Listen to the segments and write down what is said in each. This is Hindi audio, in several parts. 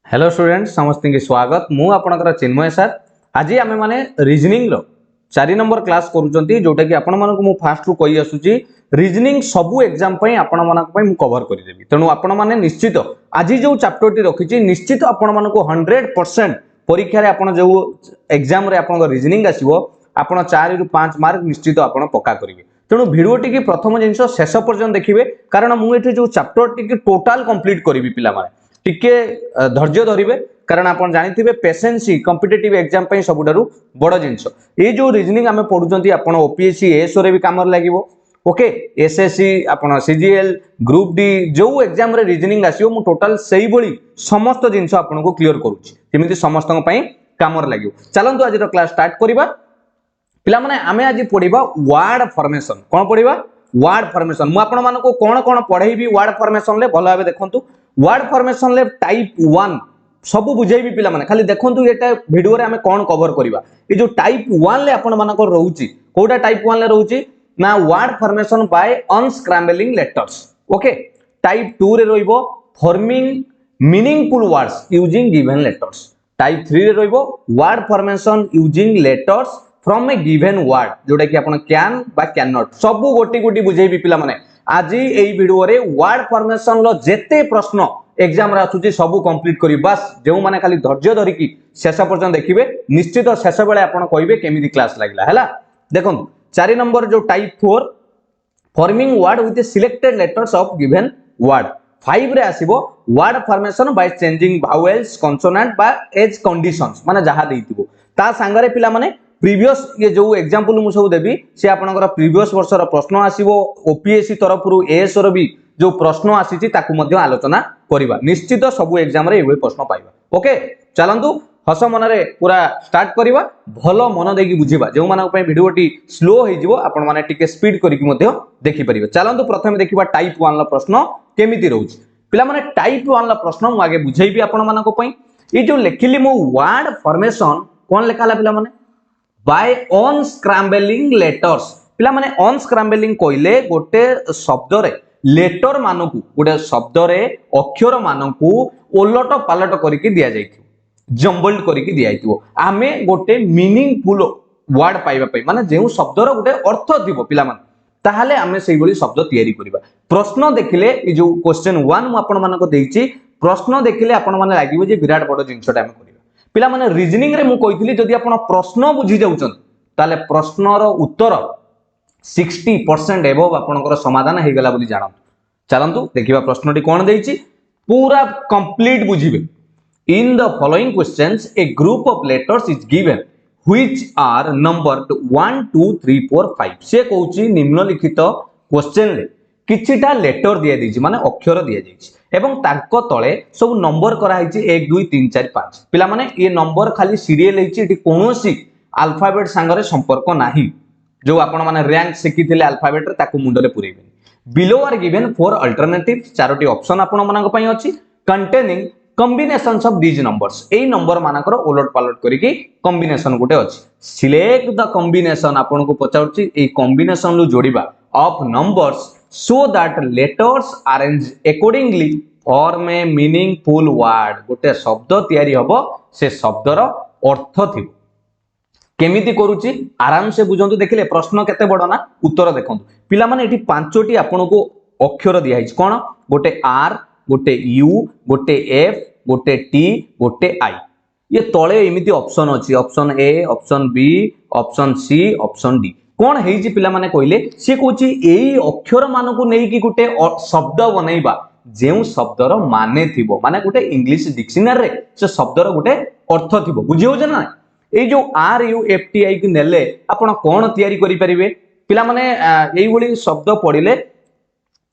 हेलो स्टूडेंट समस्त की स्वागत मु आपनकर चिन्मय सर आज आम मैंने रीजनिंग रो 4 नंबर क्लास करूचंती जोटा कि आपण मानको मु फास्ट रु कहि आसुची रीजनिंग सबु एग्जाम पई आपण मानको पई मु कवर करि देबी तेनु आपण माने निश्चित आज जो चैप्टर टी रखिची निश्चित आपण मानको 100% परीक्षा रे आपण जो एग्जाम रे आपण रीजनिंग आसीबो आपण 4 रु 5 मार्क निश्चित आपण पक्का करिवे तेनु वीडियो टी की प्रथम जिंस शेष पर्यंत देखिबे कारण मु एठी जो चैप्टर टी की टोटल कंप्लीट करिवि पिला माने टिके धैर्य धरिबे कारण आपण जानिथिबे पेशेंसी कॉम्पिटिटिव एग्जाम पई सबुडारु बड़ जिंस ए जो रीजनिंग आमे पढुचंती आपण ओपीएससी एएसओ रे भी काम लागिवो ओके एसएससी आपण सीजीएल ग्रुप डी जो एग्जाम रे रीजनिंग आसीयो मु टोटल सेही बळी समस्त जिंस आपण को क्लियर करूची जेमिति समस्त पई काम लागिवो चलंतु आज रो क्लास स्टार्ट करिबा पिला माने आमे आज पढिबा वर्ड फॉर्मेशन कोन पढिबा वर्ड फॉर्मेशन मु आपण मानको कोन कोन पढाइबी वर्ड फॉर्मेशन ले भलो भाबे देखंतु वर्ड फॉर्मेशन ले टाइप 1 सब बुझेबी पिला माने खाली देखंतु एटा वीडियो रे हमें कोन कवर करबा ए जो टाइप 1 ले आपण मानको रहउची कोडा टाइप 1 ले रहउची ना word formation by unscrambling letters okay type 2 रे रहइबो forming meaningful words using given letters type 3 रे रहइबो word formation using letters from a given word जोटा कि आपण कैन बा कैन नॉट सब गोटी गोटी बुझेबी पिला माने आज एई वीडियो रे वर्ड फॉर्मेशन लो जेते प्रश्न एग्जाम रा आसुची सब कंप्लीट करी बस जेउ माने खाली धैर्य धरि की शेष पर्यंत देखिबे निश्चित शेष बेले आपण कहिबे केमिति क्लास लागिला हैला देखन 4 नंबर जो type 4 forming word with selected letters of given word 5 रे आसीबो word formation by changing vowels consonant बा एज कंडीशंस माने जहा देइतिबो ता संगरे पिला माने प्रीवियस ये जो एग्जांपल मु सब देबी से आपनकर प्रीवियस वर्ष रो प्रश्न आसीबो ओपीएससी तरफ रु एएस रो भी जो प्रश्न आसीची ताकू मध्ये आलोचना करिबा निश्चित सब एग्जाम रे एवे प्रश्न पाइबा ओके चलंतु हस मन रे पूरा स्टार्ट करिबा भलो मन देकी बुझिबा जो मानक पय वीडियो टी स्लो हे जिवो आपण माने टिके स्पीड करिकि मध्ये देखि परिबे चलंतु प्रथमे देखिबा टाइप 1 ला प्रश्न केमिति रहउची पिला माने टाइप 1 ला प्रश्न मु आगे बुझाइबी आपण मानक पय ए जो लेखिली मु वर्ड फॉर्मेशन कोन लेखाला पिला माने बाय अनस्क्रैम्बलिंग लेटर्स पिला माने अनस्क्रैम्बलिंग कइले गोटे शब्द रे लेटर मानकू गोटे शब्द रे अक्षर मानकू ओलट पालट करिकि दिया जाइथिबो जम्बल्ड करिकि दिया जाइथिबो आमे गोटे मीनिंगफुल वर्ड पाइबा पई माने जेउ शब्द रो गोटे अर्थ थिबो पिला माने ताहाले आमे सेही बळी शब्द तयारी करिबा प्रश्न देखिले ए जो क्वेश्चन 1 मु आपण मानको देइची प्रश्न देखिले आपण माने लागिबो जे विराट बड़ जिंसटा आमे पिला माने रीजनिंग रे मु कहितली जदि आपण प्रश्न बुझी जाउछन ताले प्रश्न रो उत्तर 60% एबव आपनकर समाधान हे गेला बोली जानत चलंतु देखिबा प्रश्नटी कोन देइची पूरा कंप्लीट बुझिबे in the following questions a group of letters is given which are numbered 1 2 3 4 5 से कहउची निम्नलिखित क्वेश्चन रे किछिटा लेटर दिया देइची माने अक्षर दिया देइची एवं ताको तळे सब नंबर करा हिची 1 2 3 4 5 पिला माने ये नंबर खाली सीरियल हिची एटी कोनोसी अल्फाबेट संगरे संपर्क नाही जो आपण माने रैंक सिखिथिले अल्फाबेट रे ताको मुंड रे पुरेबे below are given four alternatives चारोटी ऑप्शन आपण मानक पई अछि containing combinations of these numbers a number मानकर उलट पालट करिकि कॉम्बिनेशन गुटे अछि सिलेक्ट द कॉम्बिनेशन आपण को पचाउछि ए कॉम्बिनेशन लो जोड़ीबा of numbers so that letters arrange accordingly form a meaningful word गोटे शब्द तयारी हबो से शब्दर अर्थ थिबो केमिति करूची आराम से बुझंतु देखिले प्रश्न केते बड़ ना उत्तर देखंतु पिला माने एठी पांचोटी आपनको अक्षर दिया हिच कोन गोटे आर गोटे यू गोटे एफ गोटे टी गोटे आई ये तळे एमिति ऑप्शन अछि option A option B option C option D कोन हेजी पिला माने कहिले से कोची एई अक्षर मानकू नेई कि गुटे शब्द बनेइबा जेउ शब्दर माने थिबो माने गुटे इंग्लिश डिक्शनरी रे से शब्दर गुटे अर्थ थिबो बुझियो जे ना ए जो R U F T I कि नेले आपण कोन तयारी करि परिबे पिला माने एई भली शब्द पढिले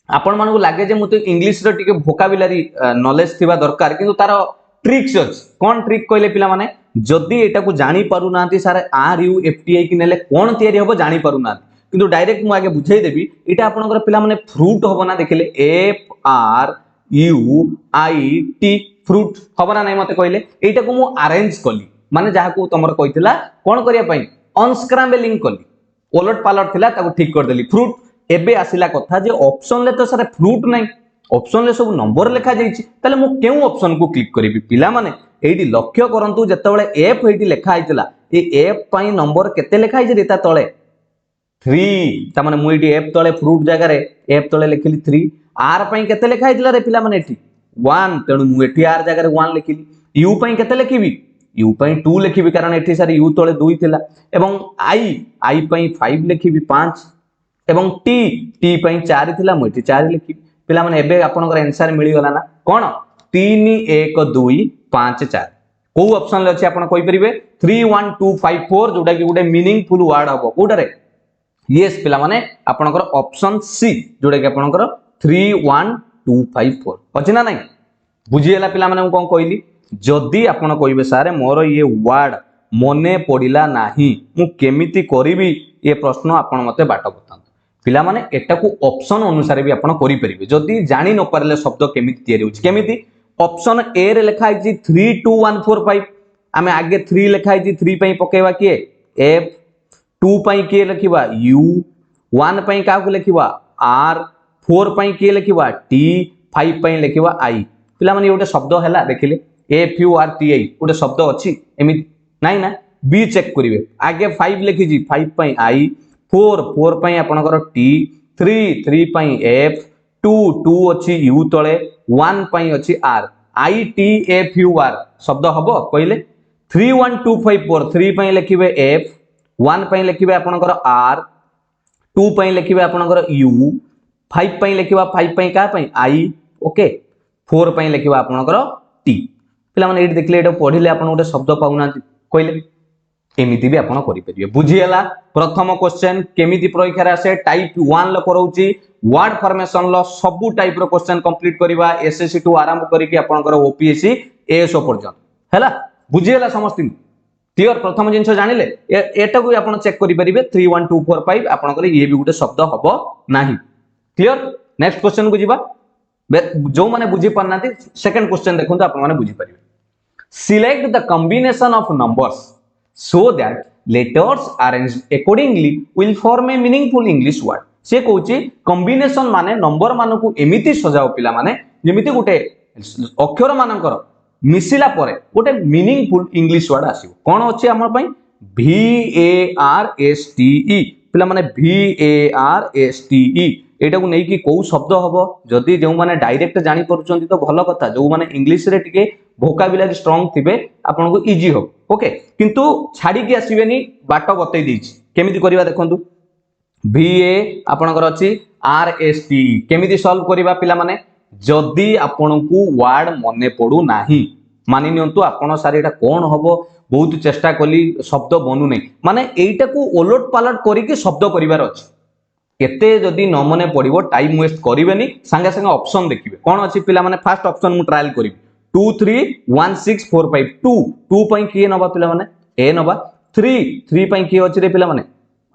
आपण मानकू लागे जे मते इंग्लिश रे टिके वोकाबुलरी नॉलेज थिबा दरकार किंतु तार ट्रिक्स अछि कोन ट्रिक कहिले पिला माने जदि एटा को जानि पारु नांती सारे R U F T I कि नेले कोन तयारी हबो जानि पारु ना किंतु डायरेक्ट मु आगे बुझाई देबी एटा आपनकर पिला माने फ्रूट हबो ना देखिले F R you I T fruit हबो ना नै मते कहिले एटा को मु अरेंज कली माने जहा को तमर कहितला कोन करिया पई अनस्क्रैम्बलिंग कली ओलट पालट थिला ताको ठीक कर देली फ्रूट एबे आसिला कथा जे ऑप्शन ले तो सारे फ्रूट नै ऑप्शन ले सब नंबर लिखा जाइछि ताले मु केउ ऑप्शन को क्लिक करिवि पिला माने एठी लक्ष्य करंतु जेतेबेले एफ एठी लिखा आइतला ए एफ पई नंबर केते लिखा आइछि रेता तळे 3 ता माने मु एठी एफ तळे फ्रूट जगह रे एफ तळे लिखिली 3 आर पई केते लिखा आइतला रे पिला माने एठी 1 तेणु मु एठी आर जगह रे 1 लिखिली यू पई केते लिखिबी यू पई 2 लिखिबी कारण एठी सारी यू तळे 2 थिला एवं आई पई 5 लिखिबी 5 एवं टी पई 4 थिला मु एठी 4 लिखिबी पिला माने एबे आपनकर आंसर मिली गला ना कोन 3 1 2 5 4 को ऑप्शन ले अछि आपन कोइ परिबे 3 1 2 5 4 जोटा कि गुटे मीनिंगफुल वर्ड हबो कोडरे यस पिला माने आपनकर ऑप्शन सी जोटा कि आपनकर 3 1 2 5 4 अछि ना नाही बुझिएला पिला माने कोन कहली जदी आपन कहिबे सारे मोर ये वर्ड मने पडिला नाही मु केमिति करिवि ये प्रश्न आपन मते बाट बता पिला माने एटा को ऑप्शन अनुसार भी आपन करि परिबे जदी जानि न परले शब्द केमिति तयारी होछि केमिति ऑप्शन ए रे लिखा है 3 2 1 4 5 आमे आगे 3 लिखा है 3 पई पकेवा किए एफ 2 पई किए लिखिबा यू 1 पई का को लिखिबा आर 4 पई किए लिखिबा टी 5 पई लिखिबा आई पिला माने ओटे शब्द हैला देखिले F U R T I ओटे शब्द अछि एमिति नाही ना बी चेक करिवे आगे 5 लिखि जी 5 पई आई 4 पई आपनकर टी 3 पई एफ 2 अछि यू तळे 1 पई अछि R I T F U R शब्द हबो कहले 3 1 2 5 4 3 पई लिखिबे एफ 1 पई लिखिबे आपनकर आर 2 पई लिखिबे आपनकर यू 5 पई लिखिबा 5 पई का पई आई ओके 4 पई लिखिबा आपनकर टी पिला माने एठी देखले एटा पढिले आपन गोटे शब्द पाउना कहले एमिति भी आपन करि परिबे बुझियला प्रथम क्वेश्चन केमिति परीक्षा रे आसे टाइप 1 ल करौची वर्ड फॉर्मेशन ल सबु टाइप रो क्वेश्चन कंप्लीट करिबा एसएससी टू आरंभ करी कि आपनकर ओपीएससी एएसओ पर्यंत हैला बुझियला समस्त क्लियर प्रथम जिंस जानिले एटा को आपन चेक करि परिबे 3 1 2 4 5 आपनकर ये भी गुटे शब्द हबो नाही क्लियर नेक्स्ट क्वेश्चन को जिबा जो माने बुझी परनाती सेकंड क्वेश्चन देखंतु आपन माने बुझी परिबे select the combination of numbers so that letters arranged accordingly will form a meaningful English word से कहूची कॉम्बिनेशन माने नंबर मान को एमिति सजाओ पिला माने जेमिति गुटे अक्षर मानकर मिसिला परे गुटे मीनिंगफुल इंग्लिश वर्ड आसीबो कोन अछि हमर पई V A R S T E पिला माने V A R S T E एटा को नै कि को शब्द हबो जदी जो माने डायरेक्ट जानि परचंती तो भलो कथा जो माने इंग्लिश रे टिके वोकाबुलरी स्ट्रांग थिबे आपन को इजी हो ओके किंतु छाडी के आसीबेनी बाट बतै दैछि केमिति करिवा देखंतु V A आपनकर अछि R S T E केमिति सॉल्व करिवा पिला माने जदी आपन को वर्ड मने पडू नाही मानि नियंतु आपन सारे एटा कोन हबो बहुत चेष्टा कली शब्द बनू नै माने एटा को ओलट पालट करी के शब्द करिवार अछि केते जदी न मने पडिबो टाइम वेस्ट करिवेनी संगे संगे ऑप्शन देखिबे कोन अछि पिला माने फर्स्ट ऑप्शन मु ट्रायल करिबे 2 3 1 6 4 5 2 पई किए नबा पिला माने ए नबा 3 पई किए अछि रे पिला माने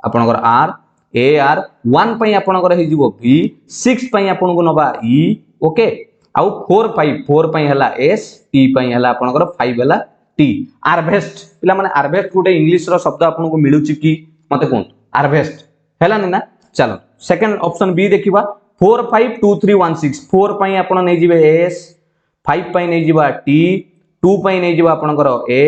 आपनकर आर ए आर 1 पई आपनकर हे जिवो बी 6 पई आपन को नबा ई ओके आउ 4 पई हला एस टी पई हला आपनकर 5 हला टी हार्वेस्ट पिला माने हार्वेस्ट गुटे इंग्लिश रो शब्द आपन को मिलुची की मते कोन हार्वेस्ट हला ना चलो सेकंड ऑप्शन बी देखिबा 4 5 2 3 1 6 4 पई आपन नै जिवे एस 5 पई नै जिबा टी 2 पई नै जिबा आपनकर ए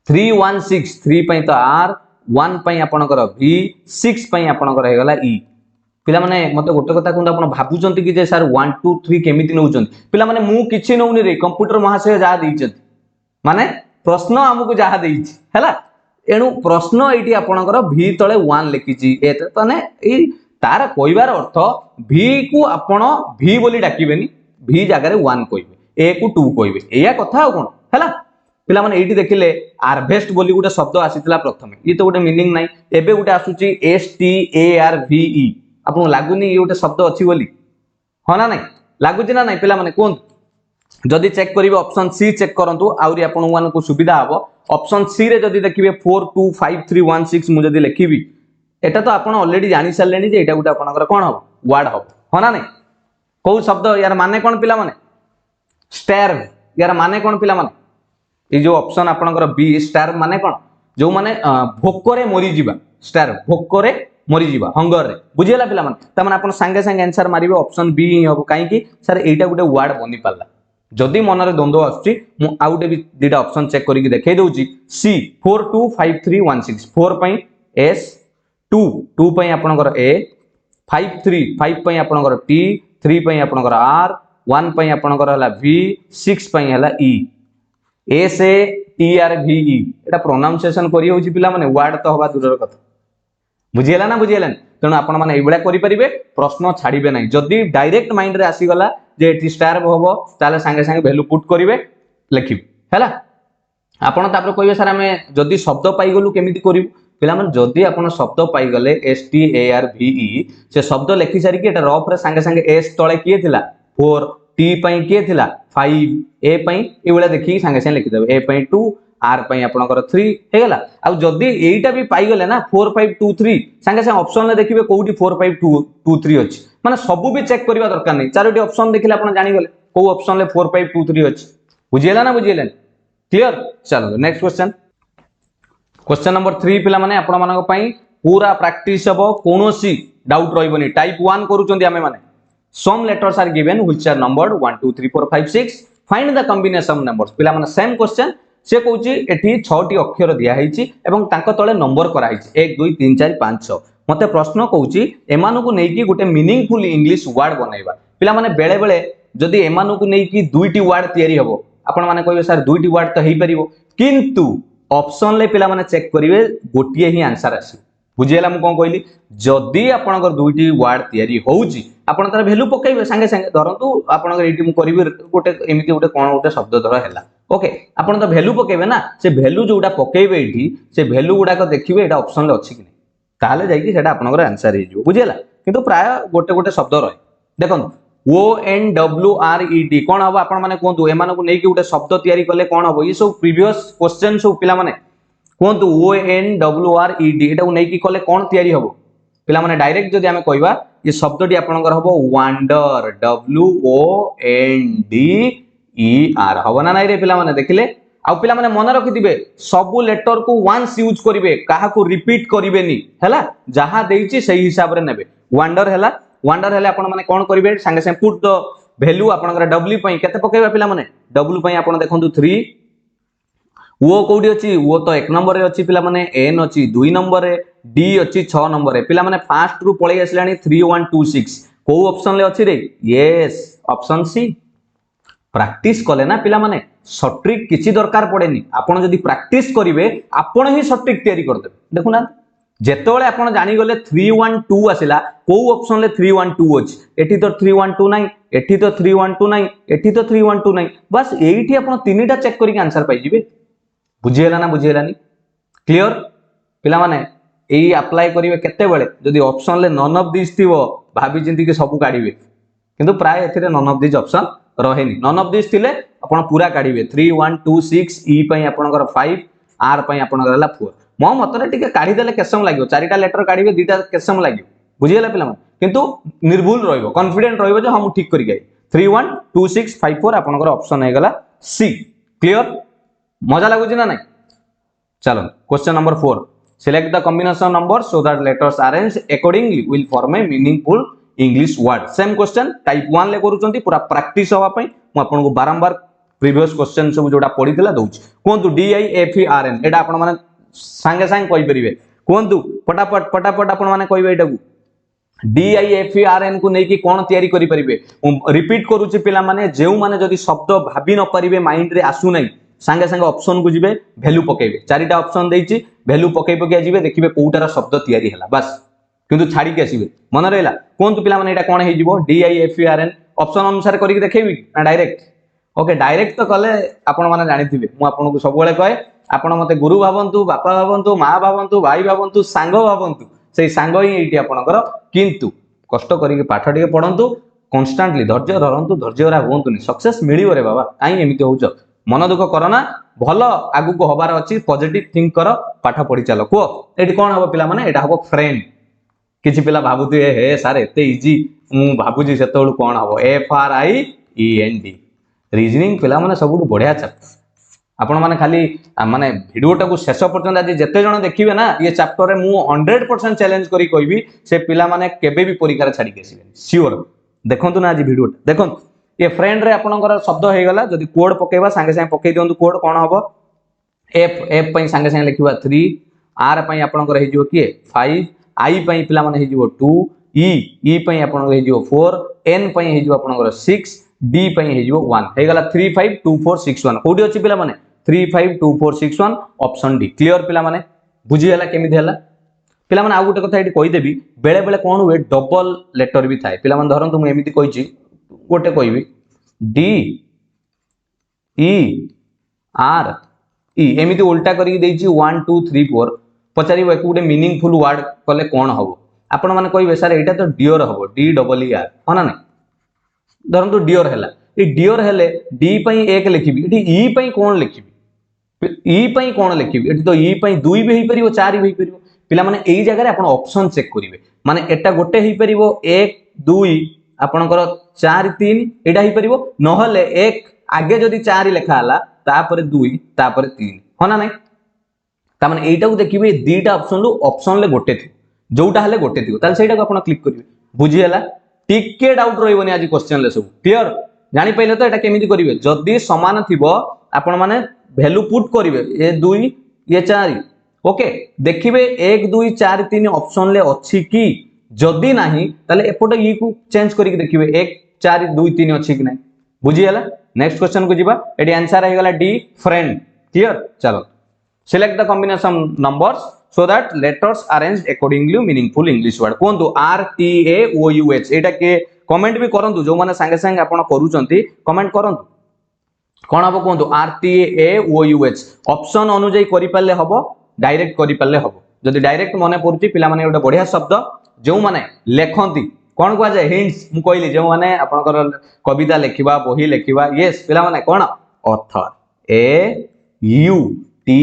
3 1 6 3 पई तो आर 1 पई आपनकर v 6 पई आपनकर हे गला ई पिला माने मते गोटे कथा कोन आपन भाबुचंती कि जे सर 1 2 3 केमिति नउचंती पिला माने मु किछि नउनी रे कंप्यूटर महाशय जा दैचंती माने प्रश्न हमकु जा दैछि हैला एणु प्रश्न एटी आपनकर v तळे 1 लिखिछि ए माने ए तार कहिबार अर्थ v को आपण v बोली डाकिबेनी v जगह रे 1 कहिबे a को 2 कहिबे एया कथा कोन हैला पिला माने एटी देखिले हार्वेस्ट बोली गुटे शब्द आसीतला प्रथमे ई तो गुटे मीनिंग नाही एबे गुटे आसुची S T A R V E आपन लागुनी ई गुटे शब्द अछि बोली हना नाही लागुची ना नाही पिला माने कोन जदी चेक करिवे ऑप्शन सी चेक करंतु आउरी आपन मान को सुविधा हबो ऑप्शन सी रे जदी देखिबे 4 2 5 3 1 6 मु जदी लिखिबी एटा तो आपन ऑलरेडी जानि सारलेनी जे एटा गुटे आपनकर कोन हबो वर्ड हबो हना नाही को शब्द यार माने कोन पिला माने स्टार यार माने कोन पिला माने ए जो ऑप्शन आपनकर बी स्टार माने कोन जो माने भोकरे मरी जिबा स्टार भोकरे मरीजा हंगर रे बुझीगला पिला माने तमाने आपण संगे संगे आंसर मारिबे ऑप्शन बी ही हो काई कि सर एटा गुटे वर्ड बनी पाला जदि मनरे द्वंद्व आछी मु आउटे भी दुटा ऑप्शन चेक करिक देखाई दउची सी 425316 4 पई एस 2 2 पई आपनकर ए 53 5 पई आपनकर टी 3 पई आपनकर आर 1 पई आपनकर हला वी 6 पई हला E S A T R V E Etah pronunciation करी होची पिला माने वर्ड तो हवा दूरर कथा बुझियला ना बुझियला तेणु आपण माने एबळा करि परिबे प्रश्न छाड़िबे नै जदि डायरेक्ट माइंड रे आसी गला जे एटी स्टार होबो ताले संगे संगे वैल्यू पुट करिवे लिखिबे हैला आपण तापर कहिबे सर हमें जदि शब्द पाई गलु केमिति करिवु पिला माने जदि आपण शब्द पाई गले S T A R V E से शब्द लिखि सारी कि एटा रफ रे संगे संगे एस तळे किए थिला 4 टी पई किए थिला 5 ए पई एबळा देखि संगे संगे लिखि देबे ए पई 2 आर पई आपनकर 3 हे गेला आ जदि एटा भी पाई गले ना 4 5 2 3 संगे संगे ऑप्शन ले देखिबे कोउटी 4 5 2 2 3 अछि माने सबु भी चेक करबा दरकार नै चारोटी ऑप्शन देखिले आपण जानि गले को ऑप्शन ले 4 5 2 3 अछि बुझियला ना बुझियला क्लियर चलो नेक्स्ट क्वेश्चन क्वेश्चन नंबर 3 पिला माने आपण मानक पई पूरा प्रैक्टिस हबो कोनोसी डाउट रहइबनी टाइप 1 करूचंदी हमें माने some letters are given which are numbered 1 2 3 4 5 6 find the combination numbers पिला माने सेम क्वेश्चन से कहूची एठी 6 टी अक्षर दिया हैची एवं तांको तळे नंबर करा हैची 1 2 3 4 5 6 मते प्रश्न कहूची एमानु को नेकी गुटे मीनिंगफुल इंग्लिश वर्ड बनाइबा पिला माने बेले बेले जदी एमानु को नेकी दुईटी वर्ड तयारी हबो आपण माने कहबे सर दुईटी वर्ड तो हेई परिबो किंतु ऑप्शन ले पिला माने चेक करिवे गोटिए ही आंसर आसी बुझियला मु कोन कहली जदी आपनकर दुईटी वर्ड तयारी होउची आपण तार वैल्यू पकाइबे संगे संगे धरंतु आपनकर एटी मु करिवे गोटे एमिति गोटे कोन गोटे शब्द धर हैला ओके आपण तो वैल्यू पकेबे ना से वैल्यू जोटा पकेबे एठी से वैल्यू गुडा को देखिबे एटा ऑप्शन ले अछि कि नै ताले जाई कि सेटा आपनकर आंसर हे जो बुझियला किंतु प्राय गोटे गोटे शब्द रहे देखन O N W R E D कोन हबो आपण माने कोंतु ए माने को नै कि गोटे शब्द तयारी करले कोन हबो ई सब प्रीवियस क्वेश्चन सब पिला माने कोंतु O N W R E D एटा को नै कि करले कोन तयारी हबो पिला माने डायरेक्ट जदी हमें कहबा ये शब्दटी आपनकर हबो wonder W O N D E R हबो ना नै रे पिला माने देखिले आ पिला माने मन रखि दिबे सब लेटर को वंस यूज करिवे काहा को रिपीट करिवेनी हैला जहां देइची सही हिसाब रे नेबे वंडर हैला आपण माने कोन करिवे संगे संगे पुट द वैल्यू आपनकर डब्ल्यू पई केते पकेबा पिला माने डब्ल्यू पई आपण देखंतु 3 वो कोडी अछि वो तो 1 नंबर रे अछि पिला माने एन अछि 2 नंबर रे डी अछि 6 नंबर रे पिला माने फास्ट रु पळै आसलानी 3126 को ऑप्शन ले अछि रे यस ऑप्शन सी प्रैक्टिस कले ना पिला माने शॉर्ट ट्रिक किछि दरकार पड़ेनी आपण जदी प्रैक्टिस करिवे आपण ही शॉर्ट ट्रिक तयारी कर देबे देखु ना जेतेबेले आपण जानि गले 312 आसिला को ऑप्शन ले 312 अछि एठी तो 312 नाही एठी तो 312 नाही एठी तो 312 नाही बस एठी आपण तीनटा चेक करिक आंसर पाइ जिवे बुझियला ना बुझियलानी क्लियर पिला माने एई अप्लाई करिवे केते बेले जदी ऑप्शन ले नन ऑफ दिस थिवो भाबी चिंती के सब काढिवे किंतु प्राय एथिरे नन ऑफ दिस ऑप्शन रहेनी नन ऑफ दिस थिले आपण पूरा काढिवे 3126 ई पई आपणकर 5 आर पई आपणकर हला 4 मो मतरे टिके काढी देले केसम लागियो चारिटा लेटर काढिवे दीटा केसम लागियो बुझियला पिला माने किंतु निर्भुल रहइबो कॉन्फिडेंट रहइबो जे हम ठीक करि गई 312654 आपणकर ऑप्शन हे गला सी क्लियर मजा लागुची ना नहीं चलो question number 4 select the combination number so that letters arrange accordingly will form A meaningful English word same question type 1 ले करूचंती पूरा प्रैक्टिस होवा पई मु आपन को बारंबार प्रीवियस क्वेश्चन सब जोडा पढितला दउची कोंतु D I F E R N एटा आपन माने संगे संगे कहि परिबे कोंतु फटाफट आपन माने कहिबे एटा को D I F E R N को नै कि कोन तयारी करि परिबे रिपीट करूची पिला माने जेउ माने जदी शब्द भाबी न परिबे माइंड रे आसु नै संगे संगे ऑप्शन को जिबे वैल्यू पकेबे चारिटा ऑप्शन देइची वैल्यू पकेइ पकेइ जिबे देखिबे कोउटार शब्द तयारी हला बस किंतु छाड़ी के आसीबे मन रहला कोंतु पिला माने एटा कोन हे जिवो D I F E R an option अनुसार करिक देखेबी ना डायरेक्ट ओके डायरेक्ट तो कले आपण माने जानिथिबे मु आपन को सब बेले कहे आपण मते गुरु भावंतु बापा भावंतु मां भावंतु भाई भावंतु सांग भावंतु सेही सांग ही एटी आपनकर किंतु कष्ट करिक पाठ टिके पढंतु कांस्टेंटली धैर्य धरंतु धैर्यरा होंतुनी सक्सेस मिलियो रे बाबा काई एमिति होउछ मन दुख करना भल आगु को हबार अछि पॉजिटिव थिंक कर पाठ पढि चलो को एटी कोन हबो पिला माने एटा हबो फ्रेंड किछि पिला भाबुतु हे सर एते इजी मु भाबुजी सेतोळु कोन हबो F R I E N D reasoning पिला माने सबुडु बढ़िया चैप्टर आपण माने खाली माने वीडियोटा को शेष पर्यंत आज जेते जण देखिबे ना ये चैप्टर रे मु 100% चैलेंज करी कहबी से पिला माने केबे भी परीक्षा छाड़ी के आसीबे श्योर देखंतु ना आज वीडियोटा देखंतु ये फ्रेंड रे आपनकर शब्द हे गला जदी कोड पकेबा संगे संगे पके दियंतु कोड कोन हबो एफ एफ पई संगे संगे लिखिबा 3 आर पई आपनकर हे जिवो के 5 आई पई पिला माने हे जिवो 2 ई पई आपनकर हे जिवो 4 एन पई हे जिवो आपनकर 6 डी पई हे जिवो 1 हे गला 3 5 2 4 6 1 कोडी अछि पिला माने 3 5 2 4 6 1 ऑप्शन डी क्लियर पिला माने बुझी हला केमिति हला पिला माने आ गुटे कथा एठी कहि देबी बेले बेले कोन हुए डबल लेटर भी थाए पिला माने धरन तुम एमिति कहिची गोटे कहबी डी ई आर ई एमिति उल्टा करी देइची 1 2 3 4 पचारिबो एक गुटे मीनिंगफुल वर्ड कले कोन हबो आपण माने कहबे सर एटा तो डियर हबो डी डबल ई आर होना नै धरन तो डियर हला ए डियर हेले डी पई 1 लिखिबी एठी ई पई कोन लिखिबी ई पई कोन लिखिबी एठी तो ई पई 2 भी हेई परिबो 4 भी हेई परिबो पिला माने एई जगह रे आपण ऑप्शन चेक करिवे माने एटा गोटे हेई परिबो 1 2 आपणकर 4 3 एटा हेई परिबो नहले 1 आगे जदी 4 लिखा हला तापर 2 तापर 3 होना नै ता माने एटा को देखिबे दीटा ऑप्शन ले गोटे थी जोटा हले गोटे थी ताल सेटा को आपण क्लिक करिवे बुझी हला टिके डाउट रहइबनी आज क्वेश्चन ले सब क्लियर जानि पहिले तो एटा केमिति करिवे जदी समान थिबो आपण माने वैल्यू पुट करिवे ए 2 ये 4 ओके देखिबे 1 2 4 3 ऑप्शन ले अछि की जदी नाही ताले एपटे ई को चेंज करिक देखिबे 1 4 2 3 अछि कि नै बुझी हला नेक्स्ट क्वेश्चन को जिबा एडी आंसर हे गला डी फ्रेंड क्लियर चलो select the combination numbers so that letters arranged accordingly meaningful english word कोंदो r t a o u h एटा के कमेंट भी करंतु जो माने संगे संगे आपण करूचंती कमेंट करंतु कोन हबो कोंदो r t a o u h option अनुଯାयी करि पाले हबो डायरेक्ट करि पाले हबो जदी डायरेक्ट मने पड़ुची पिला माने एटा बढ़िया शब्द जो माने लेखंती कोन को जाय हिंट्स मु कहली जो माने आपनकर कविता लेखिबा बही लेखिबा यस पिला माने कोन author A U T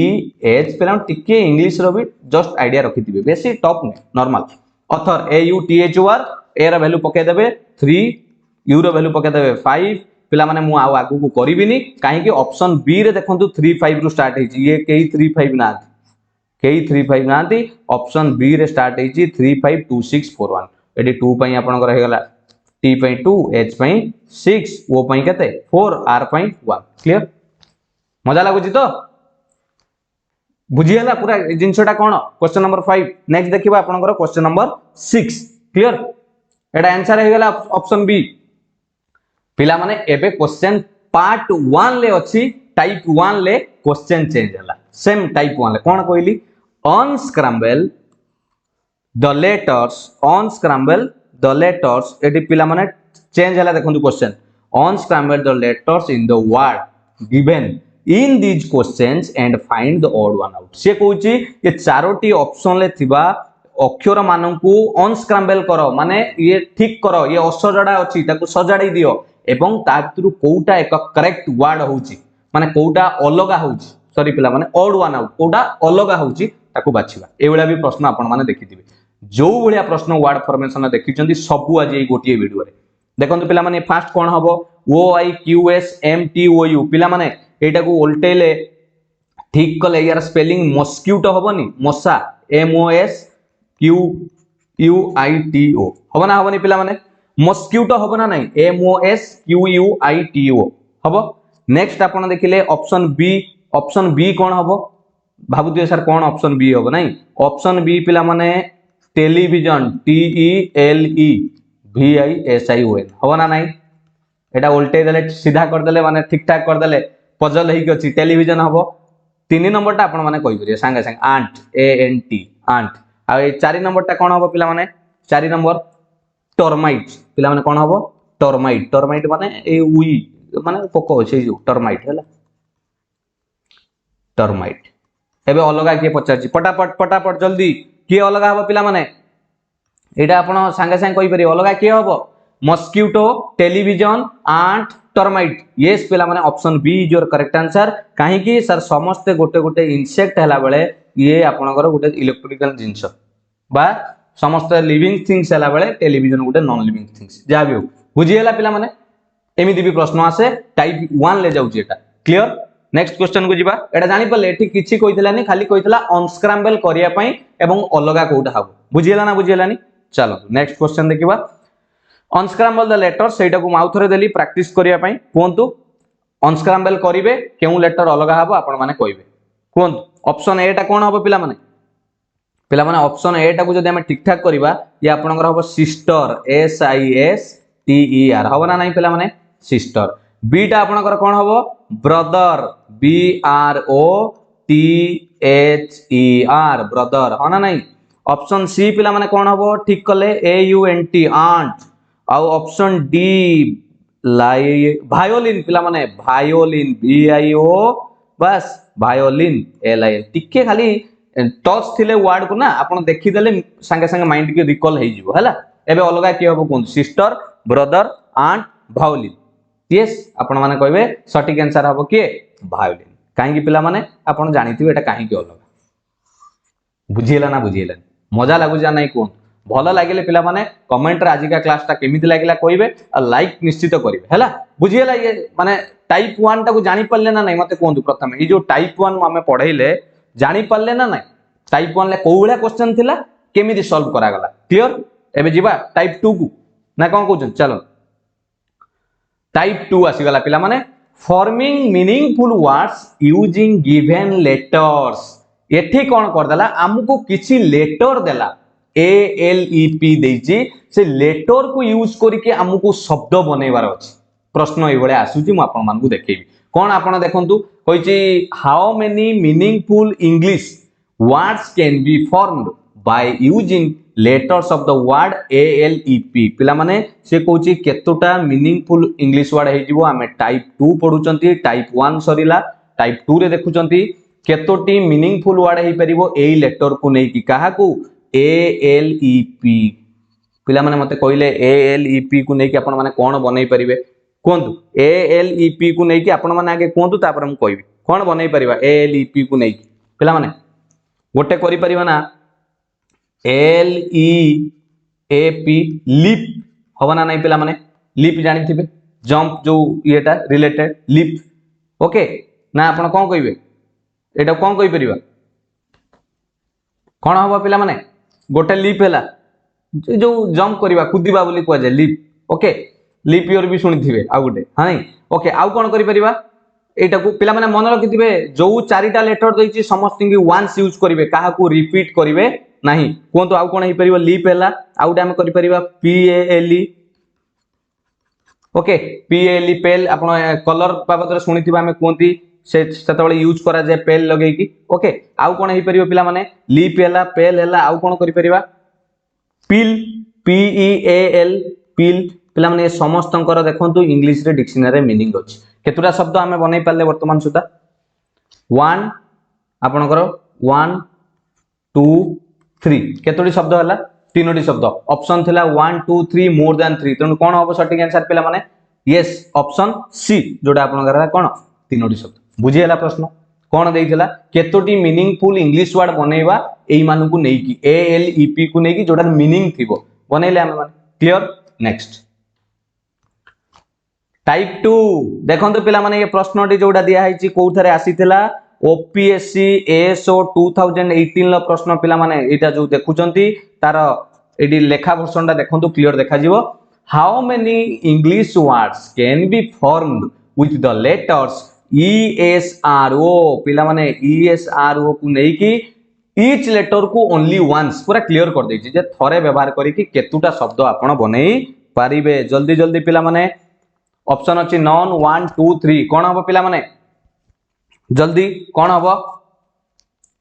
H पिला टिके इंग्लिश रो भी जस्ट आईडिया रखिथिबे बेसी टॉप नै normal author A U T H R A रा वैल्यू पके देबे 3 यू रो वैल्यू पके देबे 5 पिला माने मु आगु को करिबिनी काहे कि ऑप्शन बी रे देखंतु 3 5 रु स्टार्ट हेची ये केई 3 5 नाथि केई 3 5 नाथि ऑप्शन बी रे स्टार्ट हेची 3 5 2 6 4 1 एडी 2 पई आपनकर हे गला टी पई 2 एच पई 6 ओ पई केते 4 आर पई 1 क्लियर मजा लागुची तो बुझी हला पूरा जिनसटा कोन क्वेश्चन नंबर 5 नेक्स्ट देखिबा आपनकर क्वेश्चन नंबर 6 क्लियर एटा आंसर हे गला ऑप्शन बी पिला माने एबे क्वेश्चन पार्ट 1 ले अछि टाइप 1 ले क्वेश्चन चेंज हला सेम टाइप 1 ले कोन कहली अनस्क्रैम्बल द लेटर्स एटी पिला माने चेंज हला देखंतु question unscramble the letters in the word given in these questions and find the odd one out से कहूची ये चारोटी ऑप्शन ले थिबा अक्षर माननकु अनस्क्रैम्बल करो माने ये ठीक करो ये असजडा अछि ताकु सजाडी दियो एवं ता भितरु कोउटा एक करेक्ट वर्ड होउची माने कोउटा अलगा होउची सॉरी पिला माने ऑड वन आउट कोउटा अलगा होउची ताकु बाछिबा एवला भी प्रश्न आपण माने देखिथिबे जो भलिया प्रश्न वर्ड फॉर्मेशन देखिचंती सबु आज ए गोटिए वीडियो रे देखंतु पिला माने फास्ट कोन हबो O I Q S M T O U पिला माने एटा को उल्टेले ठीक कले यार स्पेलिंग मस्क्यूटो हबनी मसा M O S Q U I T O हबना हबनी पिला माने मस्क्यूटो हबना नाही M O S Q U I T O हबो नेक्स्ट आपण देखिले ऑप्शन बी कोन हबो भाबुतिए सर कोन ऑप्शन बी हबो नाही ऑप्शन बी पिला माने television T E L E V I S I O N हबना नाही एटा उल्टे देले सीधा कर देले माने ठीक ठाक कर देले पजल हेक अछि टेलीविजन हबो 3 नंबर ता आपण माने कहि परिए संगे संगे aunt A N T aunt uh 4 number ता कोन हबो पिला माने 4 नंबर टर्माइट पिला माने कोन हबो टर्माइट माने ए उई माने पोको छै जो टर्माइट हला टर्माइट एबे अलगा के पचाची फटाफट जल्दी के अलगा हबो पिला माने एटा आपण संगे संगे कहि परिए अलगा के हबो mosquito television ant termite yes पिला माने option B is your correct answer काहे कि सर समस्त गोटे इंसेक्ट हला बेले ये आपनकर गोटे इलेक्ट्रिकल जिंस बा समस्त लिविंग थिंग्स हला बेले टेलीविजन गोटे नॉन लिविंग थिंग्स जा भी हो बुझी हला पिला माने एमिति भी प्रश्न आसे टाइप 1 ले जाउची एटा क्लियर नेक्स्ट क्वेश्चन को जीवा एटा जानि पले एठी किछि कहितलानी खाली कहितला अनस्क्रैम्बल करिया पई एवं अलगा कोउटा हबो बुझियला ना बुझियलानी चलो नेक्स्ट क्वेश्चन देखिबा अनस्क्रैम्बल द लेटर सेटा को माउ थरे देली प्रैक्टिस करिया पई कोंतु अनस्क्रैम्बल करिवे केउ लेटर अलगा हबो आपण माने कहिबे कोंतु ऑप्शन ए टा कोन हबो पिला माने ऑप्शन ए टा को जदि हम ठीक ठाक करबा ये आपनकर हबो सिस्टर SISTER हबो ना नहीं पिला माने सिस्टर बी टा आपनकर कोन हबो ब्रदर BROTHER ब्रदर हो ना नहीं ऑप्शन सी पिला माने कोन हबो ठीक कले AUNT आंट आ ऑप्शन डी वायोलिन पिला माने वायोलिन VIO बस वायोलिन LIN टिके खाली टच थिले वर्ड को ना आपण देखि देले संगे संगे माइंड के रिकॉल हे जिवो हला एबे अलगा की हबो कोन sister brother aunt violin yes आपण माने कहबे सटीक आंसर हबो के वायोलिन काहे की पिला माने आपण जानिथिबे एटा काहे की अलगा बुझियला ना बुझियला मजा लागु जा नाही कोन भलो लागिले पिला माने कमेंट रे आजिका क्लास ता केमिति लागिला कहबे आ लाइक निश्चित करिवे हला बुझियला ये माने टाइप 1 ता को जानि पल्ले ना नहीं मते कोंतु प्रथम ई जो टाइप 1 हमें पढाइले जानि पल्ले ना नहीं टाइप 1 ले कोउला क्वेश्चन थिला केमिति सॉल्व करा गला क्लियर एबे जीवा टाइप 2 को ना कोन कहउछन चलो टाइप 2 आसी गला पिला माने forming meaningful words using given letters एठी कोन कर देला हमको किछि लेटर देला ALEP देछि से लेटर को यूज करके हमको शब्द बनेबार अछि प्रश्न ए बळे आसुची म आपन मान को देखेबी कोन आपन देखंतु होइछि how many meaningful English words can be formed by using letters of the word ALEP पिला माने से कहउछि केतोटा मीनिंगफुल इंग्लिश वर्ड हे जिवो हमें टाइप 2 पढुचंती टाइप 1 सरीला टाइप 2 रे देखुचंती केतोटी मीनिंगफुल वर्ड हे परिबो एई लेटर को नै कि काहा को ALEP पिला माने मते कहले ALEP को नै कि आपण माने कोन बनै परिबे कोंतु ALEP को नै कि आपण माने आगे कोंतु तापर हम कहबी कोन बनै परिबा ALEP को नै कि पिला माने गोटे करि परिबा ना LEAP लीप हबो ना नै पिला माने लीप जानि थिबे जंप जो येटा रिलेटेड लीप ओके ना आपण कोन कहबे एटा कोन कहि परिबा कोन हबो पिला माने गोटे लीप हैला जो जंप करबा कुदिबा बोली को जाय लीप ओके लीप ईयर भी सुनि थिबे आ गोटे हां नहीं ओके आउ कोन करि परिबा एटा को पिला माने मन रखि थिबे जो चारिटा लेटर दैछि समस्त की वंस यूज करिवे काहा को रिपीट करिवे नाही कोन तो आउ कोन हे परिबा लीप हैला आउटा हम करि परिबा PALE ओके PALE पेल आपण कलर बाबत रे सुनि थिबा हम कोंती से सेतबळे यूज करा जाय पेल लगै की ओके आउ कोन हे परिबा पिला माने लीप हैला पेल हैला आउ कोन करि परिबा पिल PEAL पिल पिला माने समस्तंकर देखंतु इंग्लिश रे डिक्शनरी मीनिंग अछि केतुरा शब्द हमें बनै पाले वर्तमान सुधा 1 आपनकर 1 2 3 केतोडी शब्द हला तीनोडी शब्द ऑप्शन थिला 1 2 3 मोर देन 3 तनु कोन होबो सटीक आंसर पिला माने यस ऑप्शन सी जोडा आपनकर कोन तीनोडी शब्द बुझी हला प्रश्न कोन देइथिला केतोटी मीनिंगफुल इंग्लिश वर्ड बनेबा एई मानु को नै की ALEP को नै की जोडा मीनिंग थिबो बनेले हम माने क्लियर नेक्स्ट टाइप 2 देखंतु पिला माने ये प्रश्नटी जोडा दिया हैछि कोथरे आसीथिला OPSC ASO 2018 लो प्रश्न पिला माने एटा जो देखुचंती तार एडी लेखा वर्षनटा देखंतु क्लियर देखा जिवो how many English words can be formed with the letters ESRO पिला माने ESRO को नै की ईच लेटर को ओनली वंस पूरा क्लियर कर देछि जे थरे व्यवहार करी कि केतुटा शब्द आपण बनै पारिबे जल्दी जल्दी पिला माने ऑप्शन अछि नॉन 1 2 3 कोन हबो पिला माने जल्दी कोन हबो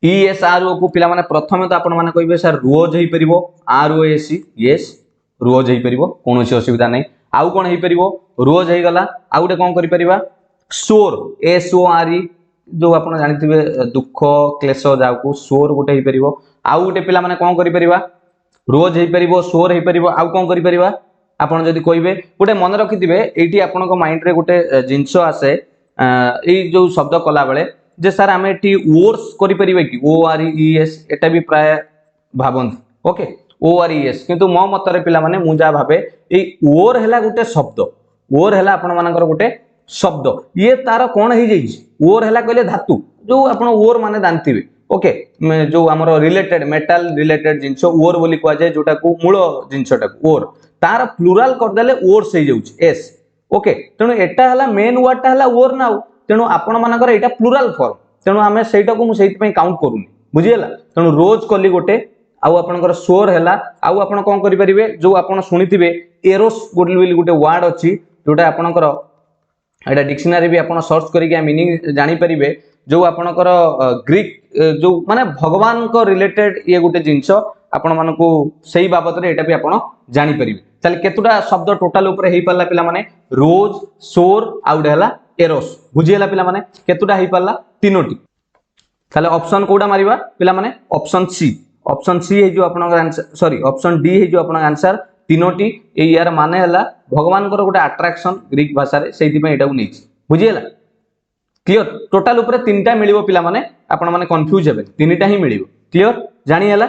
ESRO को पिला माने प्रथमे तो आपण माने कहबे सर रोज हेई परिबो ROAC यस रोज हेई परिबो कोनोसी असुविधा नै आउ कोन हेई परिबो रोज हेई गला आउटे कोन करि परिबा सोर SORE जो आपण जानिथिबे दुख क्लेश जाउ को सोर गोटे हेई परिबो आउ गोटे पिला माने कोन करि परिबा रोज हेई परिबो सोर हेई परिबो आउ कोन करि परिबा आपण जदी कहबे गोटे मन रखिथिबे एठी आपण को माइंड रे गोटे जिंसो आसे ए जो शब्द कला बेले जे सर हमें एठी वर्ड्स करि परिबे कि ORES एटा भी प्राय भाबंत ओके ORES किंतु मो मतरे पिला माने मु जा भाबे ए ओर हैला गोटे शब्द ओर हैला आपण मानकर गोटे शब्द ये तार कौन हो जाइए ओर है कहले धातु जो आपण ओर माने जानथिबे ओके जो हमर रिलेटेड मेटल रिलेटेड जिंस ओर बोली कह जाए जोटा को मूल जिंसटा ओर तार प्लुराल कर देले ओर्स हो जाउछ एस ओके तेणु एटा हला मेन वर्डटा हला ओर ना तेणु आपण मानकर एटा प्लुराल फॉर्म तेणु आमे सेटा को मु सेति पई काउंट करूनी बुझियला तेणु रोज कली गोटे आउ आपनकर सोर हैला आउ आपण कोन करि परिबे जो आपण सुनिथिबे एरोस गोटे वर्ड अछि जोटा आपनकर एटा डिक्शनरी भी आपण सर्च करिके मीनिंग जानि परिबे जो आपनकर ग्रीक जो माने भगवान को रिलेटेड ये गोटे जिंस आपण मानको सेही बाबत रे एटा भी आपण जानि परिबे ताले केतुटा शब्द टोटल ऊपर हेई पल्ला पिला माने रोज सोर आउड हैला एरोस बुझियला पिला माने केतुटा हेई पल्ला तीनोटी ताले ऑप्शन कोडा मारिबा पिला माने ऑप्शन सी है जो आपनकर आंसर सॉरी ऑप्शन डी है जो आपन आंसर तीनोटी ए यार माने हला भगवान को गोटे अट्रैक्शन ग्रीक भाषा रे सेति पे एटा नै बुझियला क्लियर टोटल ऊपर तीनटा मिलिबो पिला माने आपण माने कंफ्यूज हेबे तीनटा ही मिलिबो क्लियर जानि हला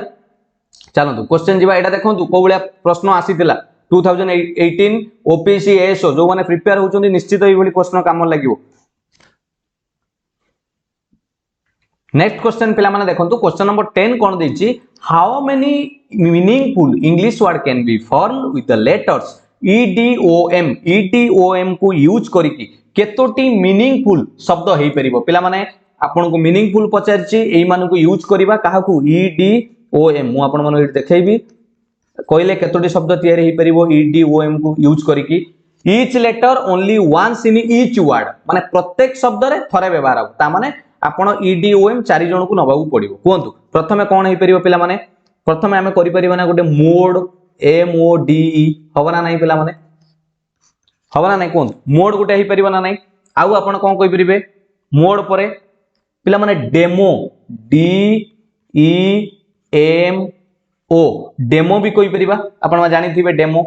चलंतु क्वेश्चन जिबा एटा देखंतु को बळिया प्रश्न आसीतिला 2018 ओपीसी एसओ जो माने प्रिपेयर होचोंदी निश्चित एई बळी प्रश्न काम लागिवो नेक्स्ट क्वेश्चन पिला माने देखंतु क्वेश्चन नंबर 10 कोन देछि how many meaningful English word can be formed with the letters E D O M को यूज करिकि केतोटी मीनिंगफुल शब्द हेई परिबो पिला माने आपन को मीनिंगफुल पचारछि एई मान को यूज करिबा काहा को ईडीओएम मु आपन मन देखैबी कहले केतोटी शब्द तयारी हेई परिबो ईडीओएम को यूज करिकि each letter only once in each word माने प्रत्येक शब्द रे थरे व्यवहार हो ता माने आपण ईडीओएम 4 जण को नबाउ पड़िबो कोंतु प्रथमे कोन हेई परिबो पिला माने प्रथमे हमें करि परिबा ना गोटे मोड एमओडीई हबना नाही पिला माने हबना नाही कोंतु मोड गोटे हेई परिबा ना नाही आउ आपण कोन कहि परिबे मोड परे पिला माने demo D E M O demo भी कहि परिबा आपण मा जानि थिबे डेमो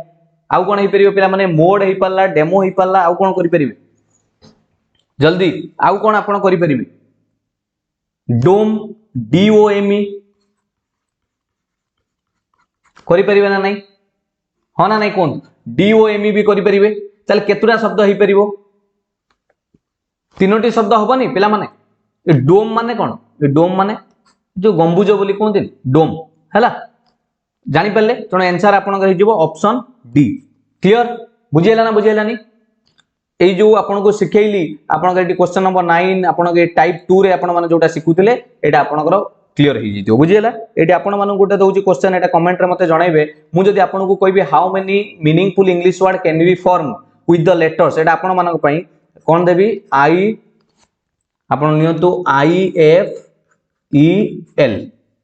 आउ कोन हेई परिबो पिला माने मोड हेई पल्ला डेमो हेई पल्ला आउ कोन करि परिबे जल्दी आउ कोन आपण करि परिबे डोम डीओएमई करि परिबे ना नाही हो ना नाही कोन डीओएमई भी करि परिबे चल केतुरा शब्द हेई परिबो तीनोटी शब्द हबनी पिला माने ए डोम माने कोन ए डोम माने जो गंबुज बोली कोनथिन डोम हैला जानि परले तण आंसर आपन कहि दिबो ऑप्शन डी क्लियर बुझियला ना बुझियलानी एई जो आपन को सिखेइली आपन के क्वेश्चन नंबर 9 आपन के टाइप 2 रे आपन माने जोटा सिखुतिले एटा आपन को क्लियर हो जितो बुझियला एटी आपन माने गोटे दोची क्वेश्चन एटा कमेंट रे मते जणाइबे मु जदी आपन को कहबी how many meaningful English word can be form with the letters एटा आपन मानक पई कोन देबी आई आपन नियंतु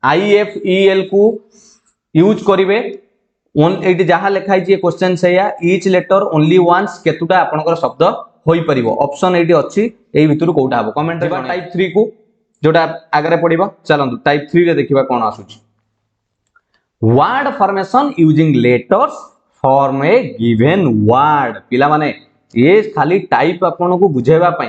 आईएफईएल को यूज करिवे एटी जहाँ लिखाई क्वेश्चन से ईच लेटर ओनली वंस केतुटा आपनकर शब्द होई परिबो ऑप्शन एटी अछि एई भितरु कोउटा हबो कमेंट रे टाइप 3 को जोटा आगरे पड़िबा चलंतु टाइप 3 रे देखिबा कोन आसुची word formation using letters form a given word पिला माने ये खाली टाइप आपन को बुझेबा पई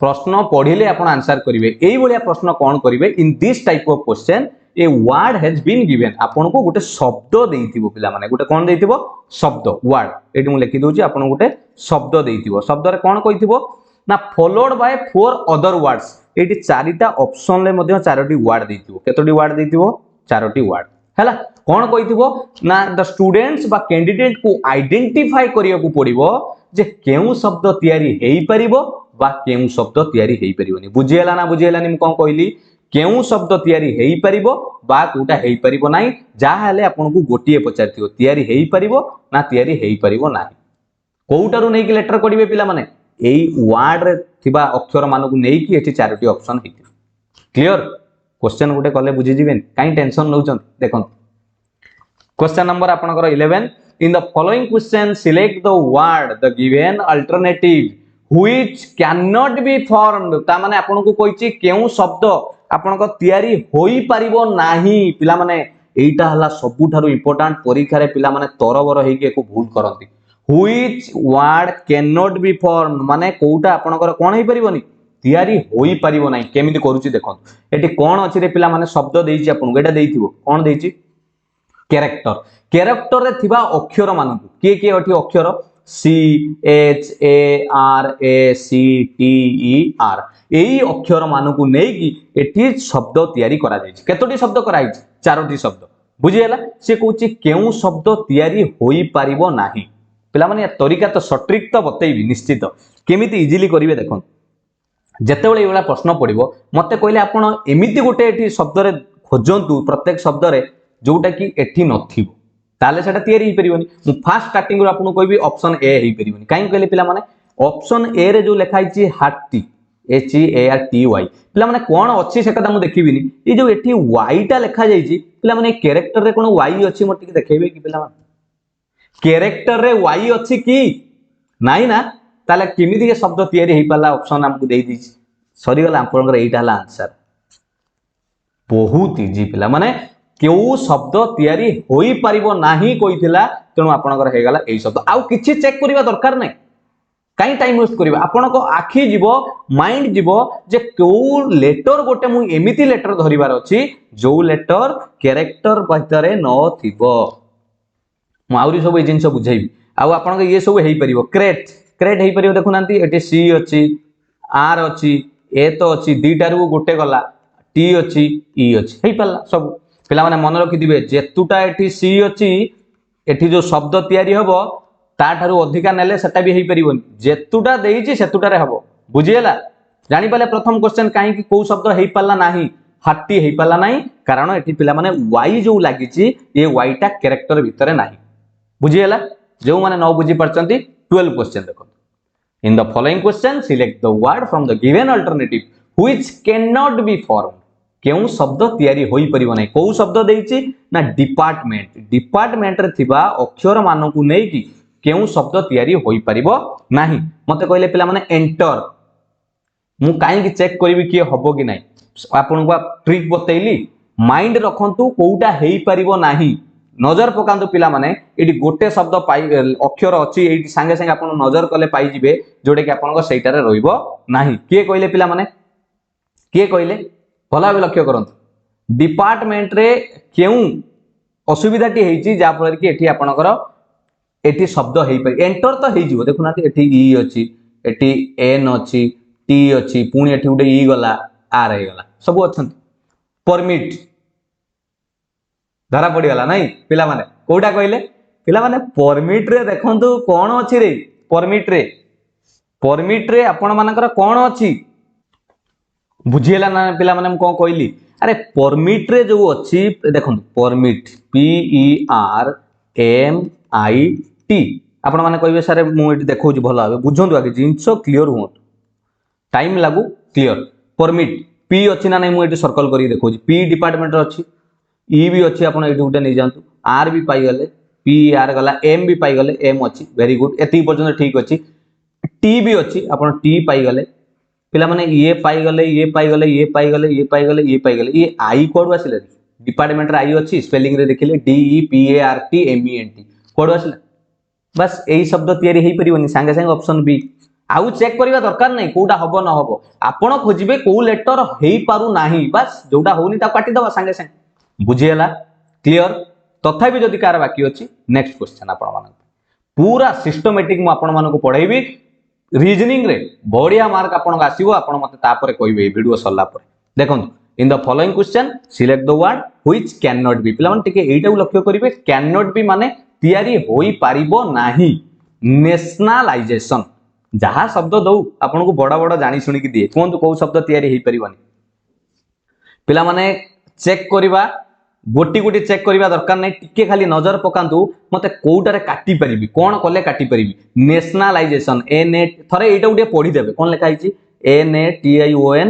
प्रश्न पढिले आपन आंसर करिवे एई बलिया प्रश्न कोन करिवे in this type of question a word has been given आपन को गोटे शब्द देइथिबो पिला माने गोटे कोन देइथिबो शब्द वर्ड एटी मु लिखि दोची आपन गोटे शब्द देइथिबो शब्द रे कोन कहिथिबो ना फॉलोड बाय 4 अदर वर्ड्स एटी चारिटा ऑप्शन ले मध्ये चारोटी वर्ड देइथिबो केतोटी वर्ड देइथिबो चारोटी वर्ड हैला कोन कहिथिबो ना द स्टूडेंट्स बा कैंडिडेट को आइडेंटिफाई करिया को पड़िबो जे केउ शब्द तयारी हेई परिबो बा केउ शब्द तयारी हेई परिबोनी बुझियला ना बुझियलानी मु कोन कहली केउ शब्द तयारी हेई परिबो बा कोटा हेई परिबो नाही जा हले आपन को गोटिए पचारथियो तयारी हेई परिबो ना तयारी हेई परिबो नाही कोउटारु नै कि लेटर करिवे पिला माने एई वर्ड रे थिबा अक्षर मान को नै कि एठी चारोटी ऑप्शन हेति क्लियर क्वेश्चन गोटे कले बुझि जिवेन काई टेंशन नउचन देखन क्वेश्चन नंबर आपनकर 11 इन the following question select the word the given alternative which can not be formed ता माने आपन को कहिछि केउ शब्द आपन को तयारी होई परिबो नाही पिला माने एइटा हला सबुठारु इंपोर्टेंट परीक्षा रे पिला माने तरबर हेइ के को भूल करंती which word can not be formed माने कोउटा आपनकर कोन हेइ परिबोनी तयारी होई परिबो नाही केमिति करूची देखन एटी कोन अछि रे पिला माने शब्द देइछि आपन एटा देइथिबो कोन देइछि कैरेक्टर कैरेक्टर रे थिबा अक्षर मानकु के अठी अक्षर CHARACTER यही अक्षर मान को नहीं कि शब्द तैयारी करा जायछि केतोटी शब्द कराई चारोटी शब्द बुझीगला से कहूँ केउ शब्द तैयारी होई पारिबो नाही पिला माने तरीका तो सट्रिक तो बतैबी निश्चित केमिति इजिली करिवे देखो जेतेबेले एवला प्रश्न पड़िबो मते कहले आपण एमिति गोटे एठी शब्द रे खोजंतु प्रत्येक शब्द रे जोटा कि एठी नथिबो ताले सेटा तैयारी ही परिबोनी मु फास्ट स्टार्टिंग रो आपन कहबी ऑप्शन ए ही परिबोनी काई कहले पिला माने ऑप्शन ए रे जो लिखाई छि हार्टी HEARTY पिला माने कोन अछि से कथा मु देखिबिनी ए जो एठी y टा लिखा जाई छि पिला माने कैरेक्टर रे कोन y अछि मो टिके देखेबे कि पिला माने कैरेक्टर रे y अछि कि नाही ना ताले केमिति के शब्द तैयारी हेई पाला ऑप्शन हमकु देई दी सरी गला आपनकर एटा हला आंसर बहुत इजी पिला माने केउ शब्द तैयारी होई पारिबो नाही कहिथिला तेनु आपनकर हे गला एई शब्द आउ किछि चेक करिवा दरकार नै कहीं टाइम वेस्ट करिवा आपनको आखि जीवो माइंड जीवो जे को लेटर गोटे मु एमिति लेटर धरिबार अछि जो लेटर कैरेक्टर भितरे न थिबो मु आउरी सब ए जिंस बुझाइबी आउ आपनको ये सब हेई परिबो क्रेट क्रेट हेई परिबो देखु नांती एटी सी अछि आर अछि ए तो अछि दीटारु गोटे गला टी अछि ई अछि हेई पाला सब पिला माने मन रखि दिबे जेतुटा एटी सी अछि एटी जो शब्द तैयारी हबो ताठारु अधिका नेले सेटा भी हेई परिबोनी जेतुटा देइछि सेतुटारे हबो बुझियला जानि पाले प्रथम क्वेश्चन काहे कि को शब्द हेई पाला नाही हाटी हेई पाला नाही कारण एठी पिला माने y जो लागिछि ये y टा कैरेक्टर भितरे नाही बुझियला जो माने न बुझि परचंती 12 क्वेश्चन देखो in the following question select the word from the given alternative which can not be formed केउ शब्द तैयारी होई परिबो नाही को शब्द देइछि ना डिपार्टमेंट रे थिबा अक्षर मानन को नै कि केउ शब्द तैयारी होई परिबो नाही मते कहले पिला माने एंटर मु काहे कि चेक करबी कि हबो कि नाही आपन को ट्रिक बतैली माइंड रखंतु कोउटा हेई परिबो नाही नजर पकांतु पिला माने एडी गोटे शब्द पाई अक्षर अछि एडी संगे संगे आपन नजर कले पाई जिवे जोडे कि आपन को सेटारे रहइबो नाही के कहले पिला माने के कहले भला भी लक्ष्य करंतु डिपार्टमेंट रे केउ असुविधाटी हेछि जा फल कि एठी आपनकर एठी शब्द हेई पारि एंटर तो हेई जिवो देखु नाती एठी ई अछि एठी एन अछि टी अछि पुनी एठी उडे ई गला आर हे गला सब अछन परमिट धरा पड़ी गला नाही पिला माने कोडा कहले पिला माने परमिट रे देखंतु कोन अछि रे परमिट रे आपण मानकर कोन अछि बुझियला ना पिला माने हम कोन कहली अरे परमिट रे जो अछि देखंतु परमिट PERMIT आपण माने कहबे सारे मु एटी देखौछि भला भाबे बुझंतु आगे जिंस क्लियर हो टाइम लागू क्लियर परमिट पी अछि ना नै मु एटी सर्कल करी देखौछि पी डिपार्टमेंट अछि ई भी अछि आपण एटी उटे नै जानतु आर भी पाई गले पी आर गला एम भी पाई गले एम अछि वेरी गुड एती पर्यंत ठीक अछि टी भी अछि आपण टी पाई गले पिला माने ये पाई गले ये पाई गले ये पाई गले ये पाई गले ये पाई गले ये आई कोड आसिले डिपार्टमेंट रे आई अछि स्पेलिंग रे देखिले DEPARTMENT कोड आसिला बस एही शब्द तैयारी हेई परिबोनी संगे संगे ऑप्शन बी आउ चेक करिवा दरकार नै कोडा हबो न हबो आपण खोजिबे को लेटर हेई पारु नाही बस जोडा होनी ता काटी दबा संगे संगे बुझियला क्लियर तथापि जदि कार बाकी अछि नेक्स्ट क्वेश्चन आपण मान पूरा सिस्टमैटिक मु आपण मान को पढाइबी रीजनिंग रे बढ़िया मार्क आपण को आसीबो आपण मते तापरे कहबे वीडियो सरला पर देखंतु इन the following question select the word which can not B पिला माने टिके एटा लक्ष्य करिवे कैन नॉट बी माने तैयारी होई पारिबो नाही नेशनलाइजेशन जहा शब्द दउ आपन को बड़ा बड़ा जानी सुनी कि दिए कोन को शब्द तैयारी हेई परिबनी पिला माने चेक करिवा गोटी गोटी चेक करिवा दरकार नै टिके खाली नजर पकांतु मते कोउटारे काटी परिबी कोन कले काटी परिबी नेशनलाइजेशन एन ए थरे एटा उडे पढी देबे कोन लेखा आइची NATION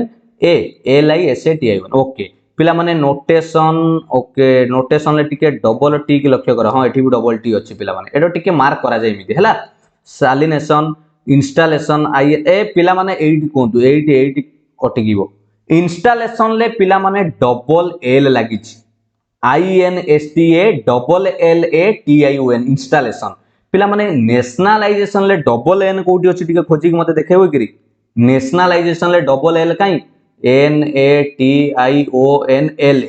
ओके पिला माने नोटेशन ओके नोटेशन ले टिके डबल टी के लक्ष्य कर हां एठी भी डबल टी अछि पिला माने एडो टिके मार्क करा जाय मिदी हला सालिनेशन इंस्टॉलेशन आई ए पिला माने 8 कोंतु 8 कटिगिबो इंस्टॉलेशन ले पिला माने डबल एल लागिछि INSTALLATION इंस्टॉलेशन पिला माने नेशनलाइजेशन ले डबल एन कोठी अछि टिके खोजि के मते देखेबो कि नेशनलाइजेशन ले डबल एल काई NATIONL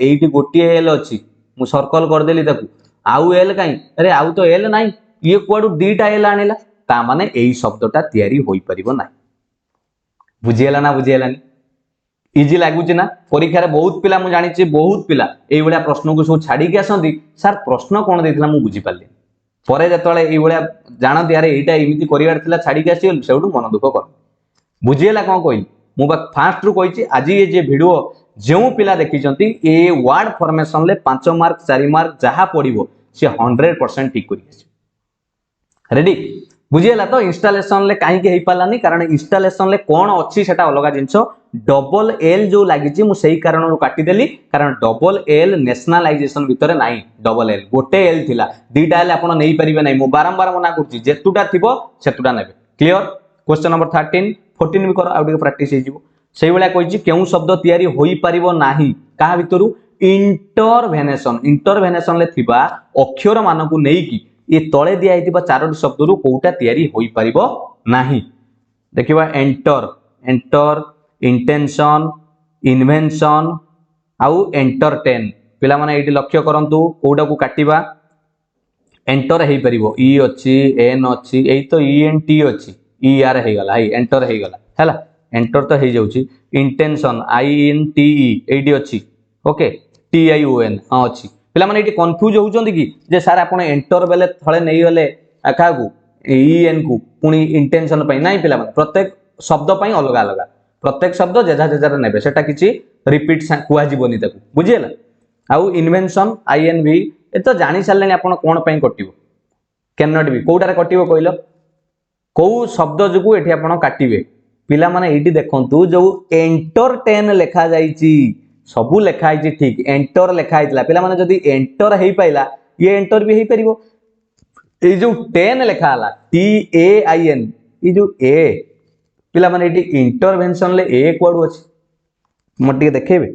एठी गोटी एल अछि मु सर्कल कर देली ताकू आउ एल काई अरे आउ तो एल नाही ये कोडू दीटा एल आनिला ता माने एई शब्दटा तयारी होई परिबो ना। बुझियला ना बुझियलानी इजी लागुच ना परीक्षा रे बहुत पिला मु जानि बहुत पिला एई भलिया प्रश्न को सब छाड़ी के आसंती सर प्रश्न कोन देथिला मु बुझी पाली परे जतले एई भलिया जानत यार एटा एमिति करिवार थिला छाड़ी के आसी सेउडू मन दुख कर बुझियला कोन कोइ मु बा फास्ट रु कहिछि आज ये जे वीडियो जो पिला देखिचंती ए वर्ड फॉर्मेशन ले 5 मार्क 4 मार्क जहा पड़िबो से 100% ठीक करि आसी रेडी बुझियला तो इंस्टॉलेशन ले काहे के हेई पालानी कारण इंस्टॉलेशन ले कोन अछि सेटा अलगा जिंसो डबल एल जो लागिछि मु सेही कारण रो काटी देली कारण डबल एल नेशनलाइजेशन भितरे नाही डबल एल गोटे एल थिला दीटा एल आपण नै परिबे नै मु बारंबार मना करछि जेतुटा थिबो सेतुटा नेबे क्लियर क्वेश्चन नंबर 13 14 भी कर आउडी प्रैक्टिस हे जिवो सेही बेला कहिछि केउ शब्द तयारी होई परिबो नाही का भितरु इंटरवेनेशन ले थिबा अक्षर मानकु नै कि ये तळे दिया हेतिबा चारोटी शब्द रु कोउटा तयारी होई परिबो नाही देखिबा एंटर एंटर इंटेंशन इन्वेंशन आउ एंटरटेन पिला माने एठी लक्ष्य करंतु कोउटा को काटिबा एंटर हेई परिबो ई अछि एन अछि एई तो ई एन टी अछि ई आर हे गला आई एंटर हे गला हैला एंटर तो हे जाउची intention I N T E एडी अछि okay T I O N हां अछि पिला माने एठी कंफ्यूज होउचंदी कि जे सर आपण एंटर बेले थळे नै गले आका को ई एन को पुनी इंटेंशन पई नै पिला माने प्रत्येक शब्द पई अलग अलग प्रत्येक शब्द जेजा जेजा नेबे सेटा किछि रिपीट कुआ जीवनी ताकू बुझियला आउ invention I N V A तो जानि सारलेनी आपण कोन पई कटिबो कैन नॉट बी कोउटारे कटिबो कहिलो को शब्द जुगु एठी आपण काटिबे पिला माने एठी देखंतु जो एंटरटेन लिखा जाईची सबु लिखा आइची ठीक एंटर लिखा आइतला पिला माने जदी एंटर हेई पाइला ये एंटर भी हेई परिबो ए जो 10 लिखा आला टी ए आई एन ई जो ए पिला माने एठी इंटरवेंशन ले ए कोड अछि मटिके देखेबे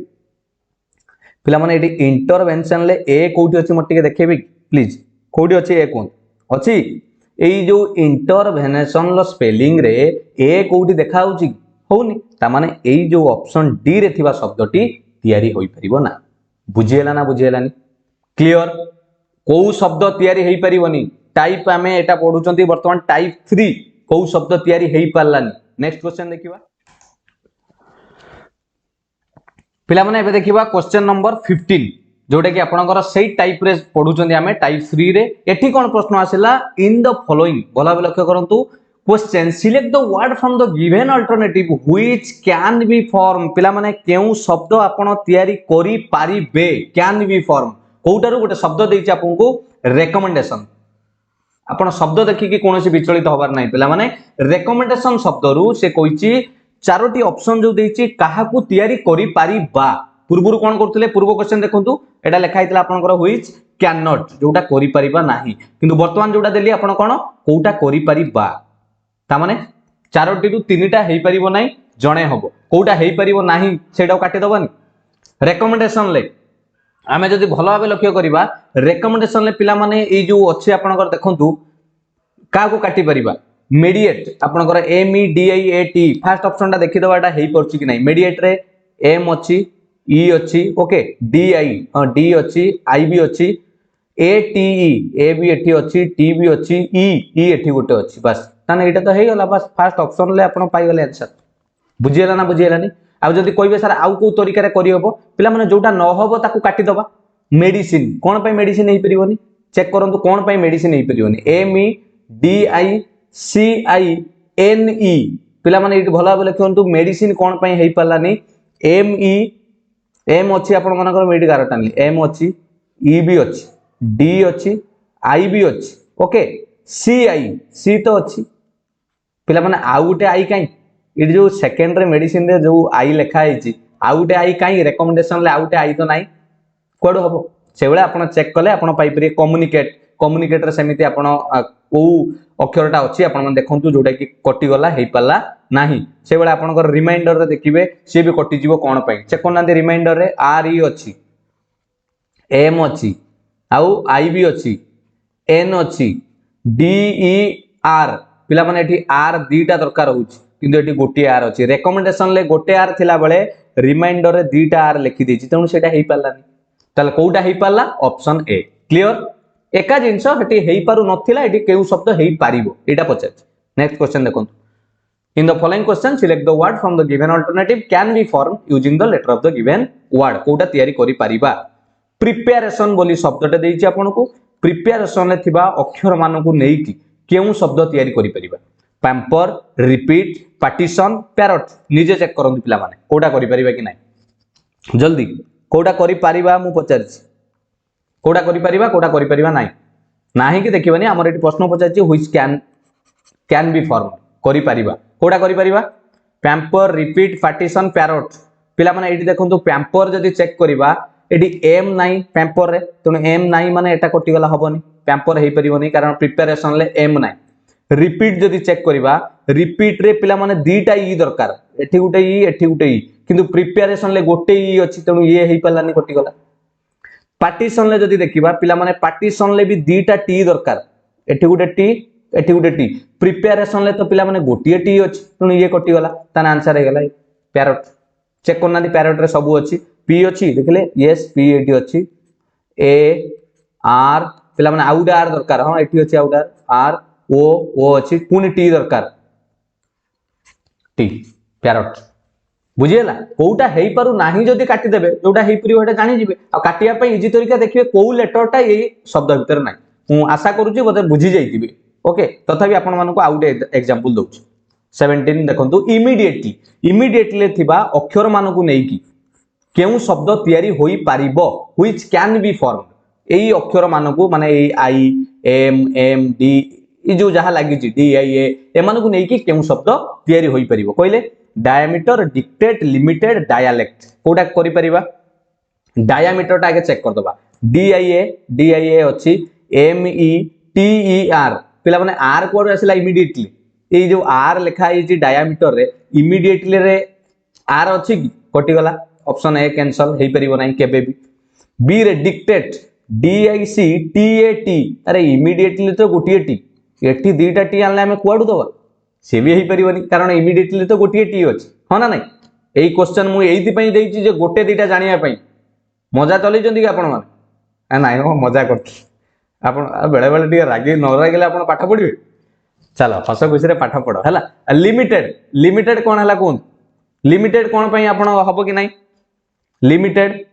पिला माने एठी इंटरवेंशन ले ए कोठी अछि मटिके देखेबे प्लीज कोठी अछि ए कोन अछि एई जो इंटरवेनेशन लो स्पेलिंग रे ए कोठी देखा होउची होउनी ता माने एई जो ऑप्शन डी रे थिबा शब्दटी तयारी होई परिबो ना बुझियला बुझियलानी क्लियर को शब्द तयारी हेई परिबोनी टाइप आमे एटा पढुचंती वर्तमान टाइप 3 को शब्द तयारी हेई पारलानी नेक्स्ट क्वेश्चन देखिबा पिला माने एबे देखिबा क्वेश्चन नंबर 15 जोटा कि आपनकर सेही टाइप रे पढुचंती आमे टाइप 3 रे एठी कोन प्रश्न आसिला इन द फॉलोइंग भला भला लक्ष्य करंतु question select the word from the given alternative which can be form पिला माने केउ शब्द आपण तयारी करि पारिबे कैन बी फॉर्म कोउटारु गोटे शब्द देइछि आपनको रेकमेंडेशन आपण शब्द देखि कि कोनोसी विचलित होबार नाही पिला माने रेकमेंडेशन शब्द रु से कहिछि चारोटी ऑप्शन जो देइछि काहाकू तयारी करि पारिबा पूर्वरु कोन करथले पूर्व क्वेश्चन देखंतु एटा लिखा हितला आपनकर व्हिच कैन नॉट जोटा करि पारिबा नाही किंतु वर्तमान जोटा देली आपण कोन कोउटा करि पारिबा ता माने चारोटी रु तीनटा हेई परिबो नाही जणे हबो कोउटा हेई परिबो नाही सेटा काटि दबनी रेकमेंडेशन ले आमे जदी भलो भाबे लक्ष्य करिबा रेकमेंडेशन ले पिला माने ए जो अछि आपनकर देखंतु का को काटि परिबा मीडिएट आपनकर M E D I A T first option ता देखि दबाटा हेई परछि कि नाही मीडिएट रे एम अछि ई अछि ओके डी आई डी अछि आई बी अछि A T E A B एठी अछि टी बी अछि ई एठी गोटे अछि बस ताने एटा तो हेई गला बस फर्स्ट ऑप्शन ले आपण पाई गले आंसर बुझियला ना बुझियलानी आ जदी कहबे सर आउ को तरीका रे करि हबो पिला माने जोटा न हबो ताकू काटि दबा मेडिसिन कोन पई मेडिसिन हेई परिबोनी चेक करंतु कोन पई मेडिसिन हेई परिबोनी M E D I C I N E पिला माने इट भला बोले कहंतु मेडिसिन कोन पई हेई पल्लानी एम ई एम अछि आपण मानकर मेडी गारटानी एम अछि ई बी अछि डी अछि आई बी अछि ओके सी तो अछि पिला माने आउ गुटे आई काई इट जो सेकंड रे मेडिसिन रे जो आई लिखा हिची आउ गुटे आई काई रेकमेंडेशन ले आउ गुटे आई तो नाही कोडो हबो सेबळे आपण चेक कले आपण पाई परे कम्युनिकेट रे समिति आपण को अक्षरटा अछि आपण मन देखंतु जोटा कि कटि गला हेई पल्ला नाही सेबळे आपणकर रिमाइंडर रे देखिबे से भी कटि जीवो कोन पई चेक करना दे रिमाइंडर रे आर ई अछि एम अछि आउ आई बी अछि एन अछि डी ई आर पिला माने एठी आर दीटा दरकार होउछि किंतु एठी गोटी आर अछि रेकमेंडेशन ले गोटे आर थिला बेले रिमाइंडर रे 2टा आर लिखि देछि तणु सेटा हेई पालानी ताले कोउटा हेई पाला ऑप्शन ए क्लियर एका जिनस हेटी हेई पारु नथिला एटी केउ शब्द हेई पारिबो एटा पचार। नेक्स्ट क्वेश्चन देखो in the following question select the word from the given alternative can be form using the letter of the given word कोटा तयारी करि परिबा प्रिपरेशन बोली शब्दटे देइछि आपनको प्रिपरेशन ले थिबा अक्षर मानकु नेई कि केउ शब्द तयारी करि परिबा पैम्पर रिपीट पार्टीशन पैरट निजे चेक करंतु पिला माने कोटा करि परिबा कि नाही जल्दी कोटा करि परिबा मु पचारछि कोटा करि परिबा नाही नाही कि देखिबानी हमर एटी प्रश्न पचारछि व्हिच कैन बी फॉर्म करि परिबा कोटा करि परिबा पैम्पर रिपीट पार्टीशन पैरट पिला माने एटी देखंतु पैम्पर जदी चेक करिबा एटी एम नाही पैम्पर रे तने एम नाही माने एटा कटि गला हबनी पैम्पर हेई परिबोनी कारण प्रिपरेशन ले एम नाही रिपीट जदी चेक करिबा रिपीट रे पिला माने दीटा ई दरकार एठी गुटे ई किंतु प्रिपरेशन ले गोटे ई अछि तनु ये हेई पलानी कटि गला पार्टीशन ले जदी देखिबा पिला माने पार्टीशन ले भी दीटा टी दरकार एठी गुटे टी प्रिपरेशन ले तो पिला माने गोटिए टी अछि तनु ये कटि गला ताना आंसर हे गला पैरट चेक करना दी पैरट रे सब अछि पी अछि देखले यस पी एटी अछि ए आर पिला माने आउडा आर दरकार हां एठी अछि आउडा आर ओ अछि पुनी टी दरकार टी पैरट बुझियला कोउटा हेई पारु नाही जदी काटी देबे जोटा हेई परियो हेटा जानि जिवे आ काटिया पई इजी तरीका देखिबे कोउ लेटरटा ए शब्द भीतर नाही मु आशा करूची बोते बुझी जाइतिबे ओके तथापि आपण मानको आउट एग्जांपल दउची 17 देखंतु इमीडिएटली थिबा अक्षर मानकु नेई की केउ शब्द तयारी होई पारिबो व्हिच कैन बी फॉर्म एई अक्षर मानकु माने एई आई एम डी ई जो जहा लागि छि डी आई ए मानकु नेई की केउ शब्द तयारी होई पारिबो कहले डायमीटर डिक्टेट लिमिटेड डायलेक्ट कोटा करि परिबा डायमीटर टा आगे चेक कर दबा डी आई ए अछि M E T E R पिला माने आर कोड आसिला इमीडिएटली ए जो आर लिखा है जी डायमीटर रे इमीडिएटली रे आर अछि की कटि गला ऑप्शन ए कैंसिल हेई परिबो नाही केबे बी रे dictate D I C T A T अरे इमीडिएटली तो गोटिए टी एटी दीटा टी आनले हमें कुआडू दबा से भी हेई परिबोनी कारण इमीडिएटली तो गोटिए टी अछि ह ना नाही एई क्वेश्चन मु एइति पई देइछि जे गोटे दीटा जानिया पई मजा चलै जंदी कि आपण माने नाही हो मजा करथि आपण बेले बेले टी रागी न रागिले आपण पाठ पढिबे चलो हस खुशी रे पाठ पढ़ है लिमिटेड कौन है कौन लिमिटेड कौन पाई आपण हबो कि नहीं limited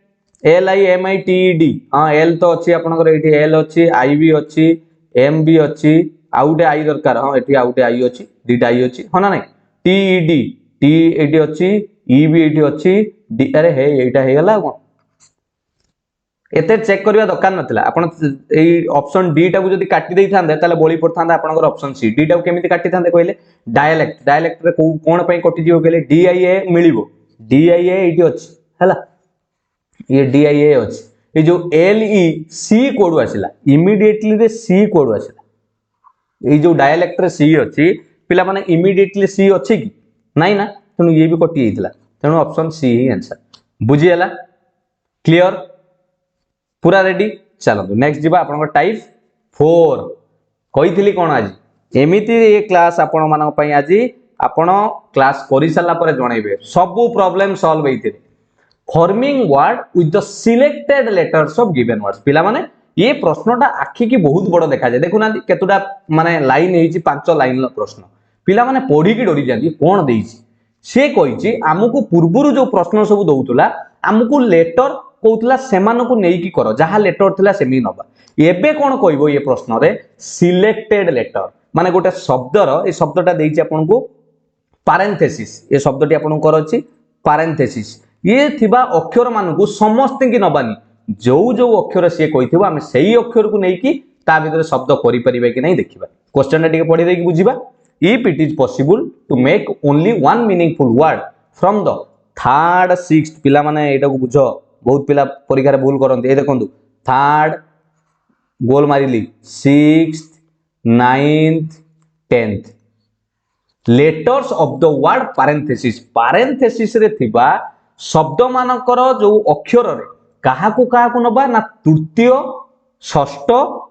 L I am I T D हाँ एल तो अच्छी आपनकर एठी एल अच्छी आई भी अच्छी एम भी अच्छी आउटे आई दरकार हाँ एठी आउटे आई अच्छी दीटा आई अच्छी हाँ ना नहीं टी ई डी टी एठी अच्छी ई भी एठी अच्छी डी अरे हे एटा हे गला कोन एते चेक करबा दरकार नथिला आपण एई ऑप्शन डी टा को जदी काटी देई थांदे ताले बोली पड़थांदा आपनकर ऑप्शन सी डी टा को केमिति काटी थांदे कहले डायलेक्ट रे कोन पई कटि जिवो कहले D I A मिलिबो D I ए एठी अछि हला ये डी आई ए अछि ए जो एल ई सी कोड आसिला इमीडिएटली रे सी कोड आसिला ए जो डायलेक्ट रे सी अछि पिला माने इमीडिएटली सी अछि कि नाही ना तनु ये भी कटि जाइतला तनु ऑप्शन सी ही आंसर बुझी हला क्लियर पूरा रेडी चलो नेक्स्ट जीवा आपन टाइप 4 कहितली कोन आज एमिति ए क्लास आपन मानक पई आज आपन क्लास करि सला पर जणैबे सब प्रॉब्लम सॉल्व हेतिरे forming word with the selected letters of given words पिला माने ये प्रश्नटा आखि की बहुत बड़ देखा जाय देखुना केतुटा माने लाइन हेची 5 लाइन लो प्रश्न पिला माने पढी की डरी जांती कोन देइची से कहिची हमकु पूर्वरु जो प्रश्न सब दउतला हमकु लेटर कहूला सेमानकु नेकी कर जहा लेटर थिला सेमी नबा एबे कोन कहइबो ये प्रश्न रे सिलेक्टेड लेटर माने गोटे शब्दर ए शब्दटा देइची आपनकु पारेंथेसिस ए शब्दटी आपन कर अछि पारेंथेसिस ये थिबा अक्षर मानकु समस्त की नबानी जो जो अक्षर से कहिथिबो हम सेही अक्षर को नेकी ता भीतर शब्द करि परिबे कि नै देखिबा क्वेश्चन टिके पढि देकी बुझिबा if it is possible to make only one meaningful word from the third sixth पिला माने एटा को बुझो बहुत पिला परीक्षा रे भूल करंती ए देखंतु थर्ड गोल मारिली sixth ninth tenth letters of the word parenthesis रे थिबा शब्द मानकर जो अक्षर रे काहा को नबा ना तृतीय षष्ठ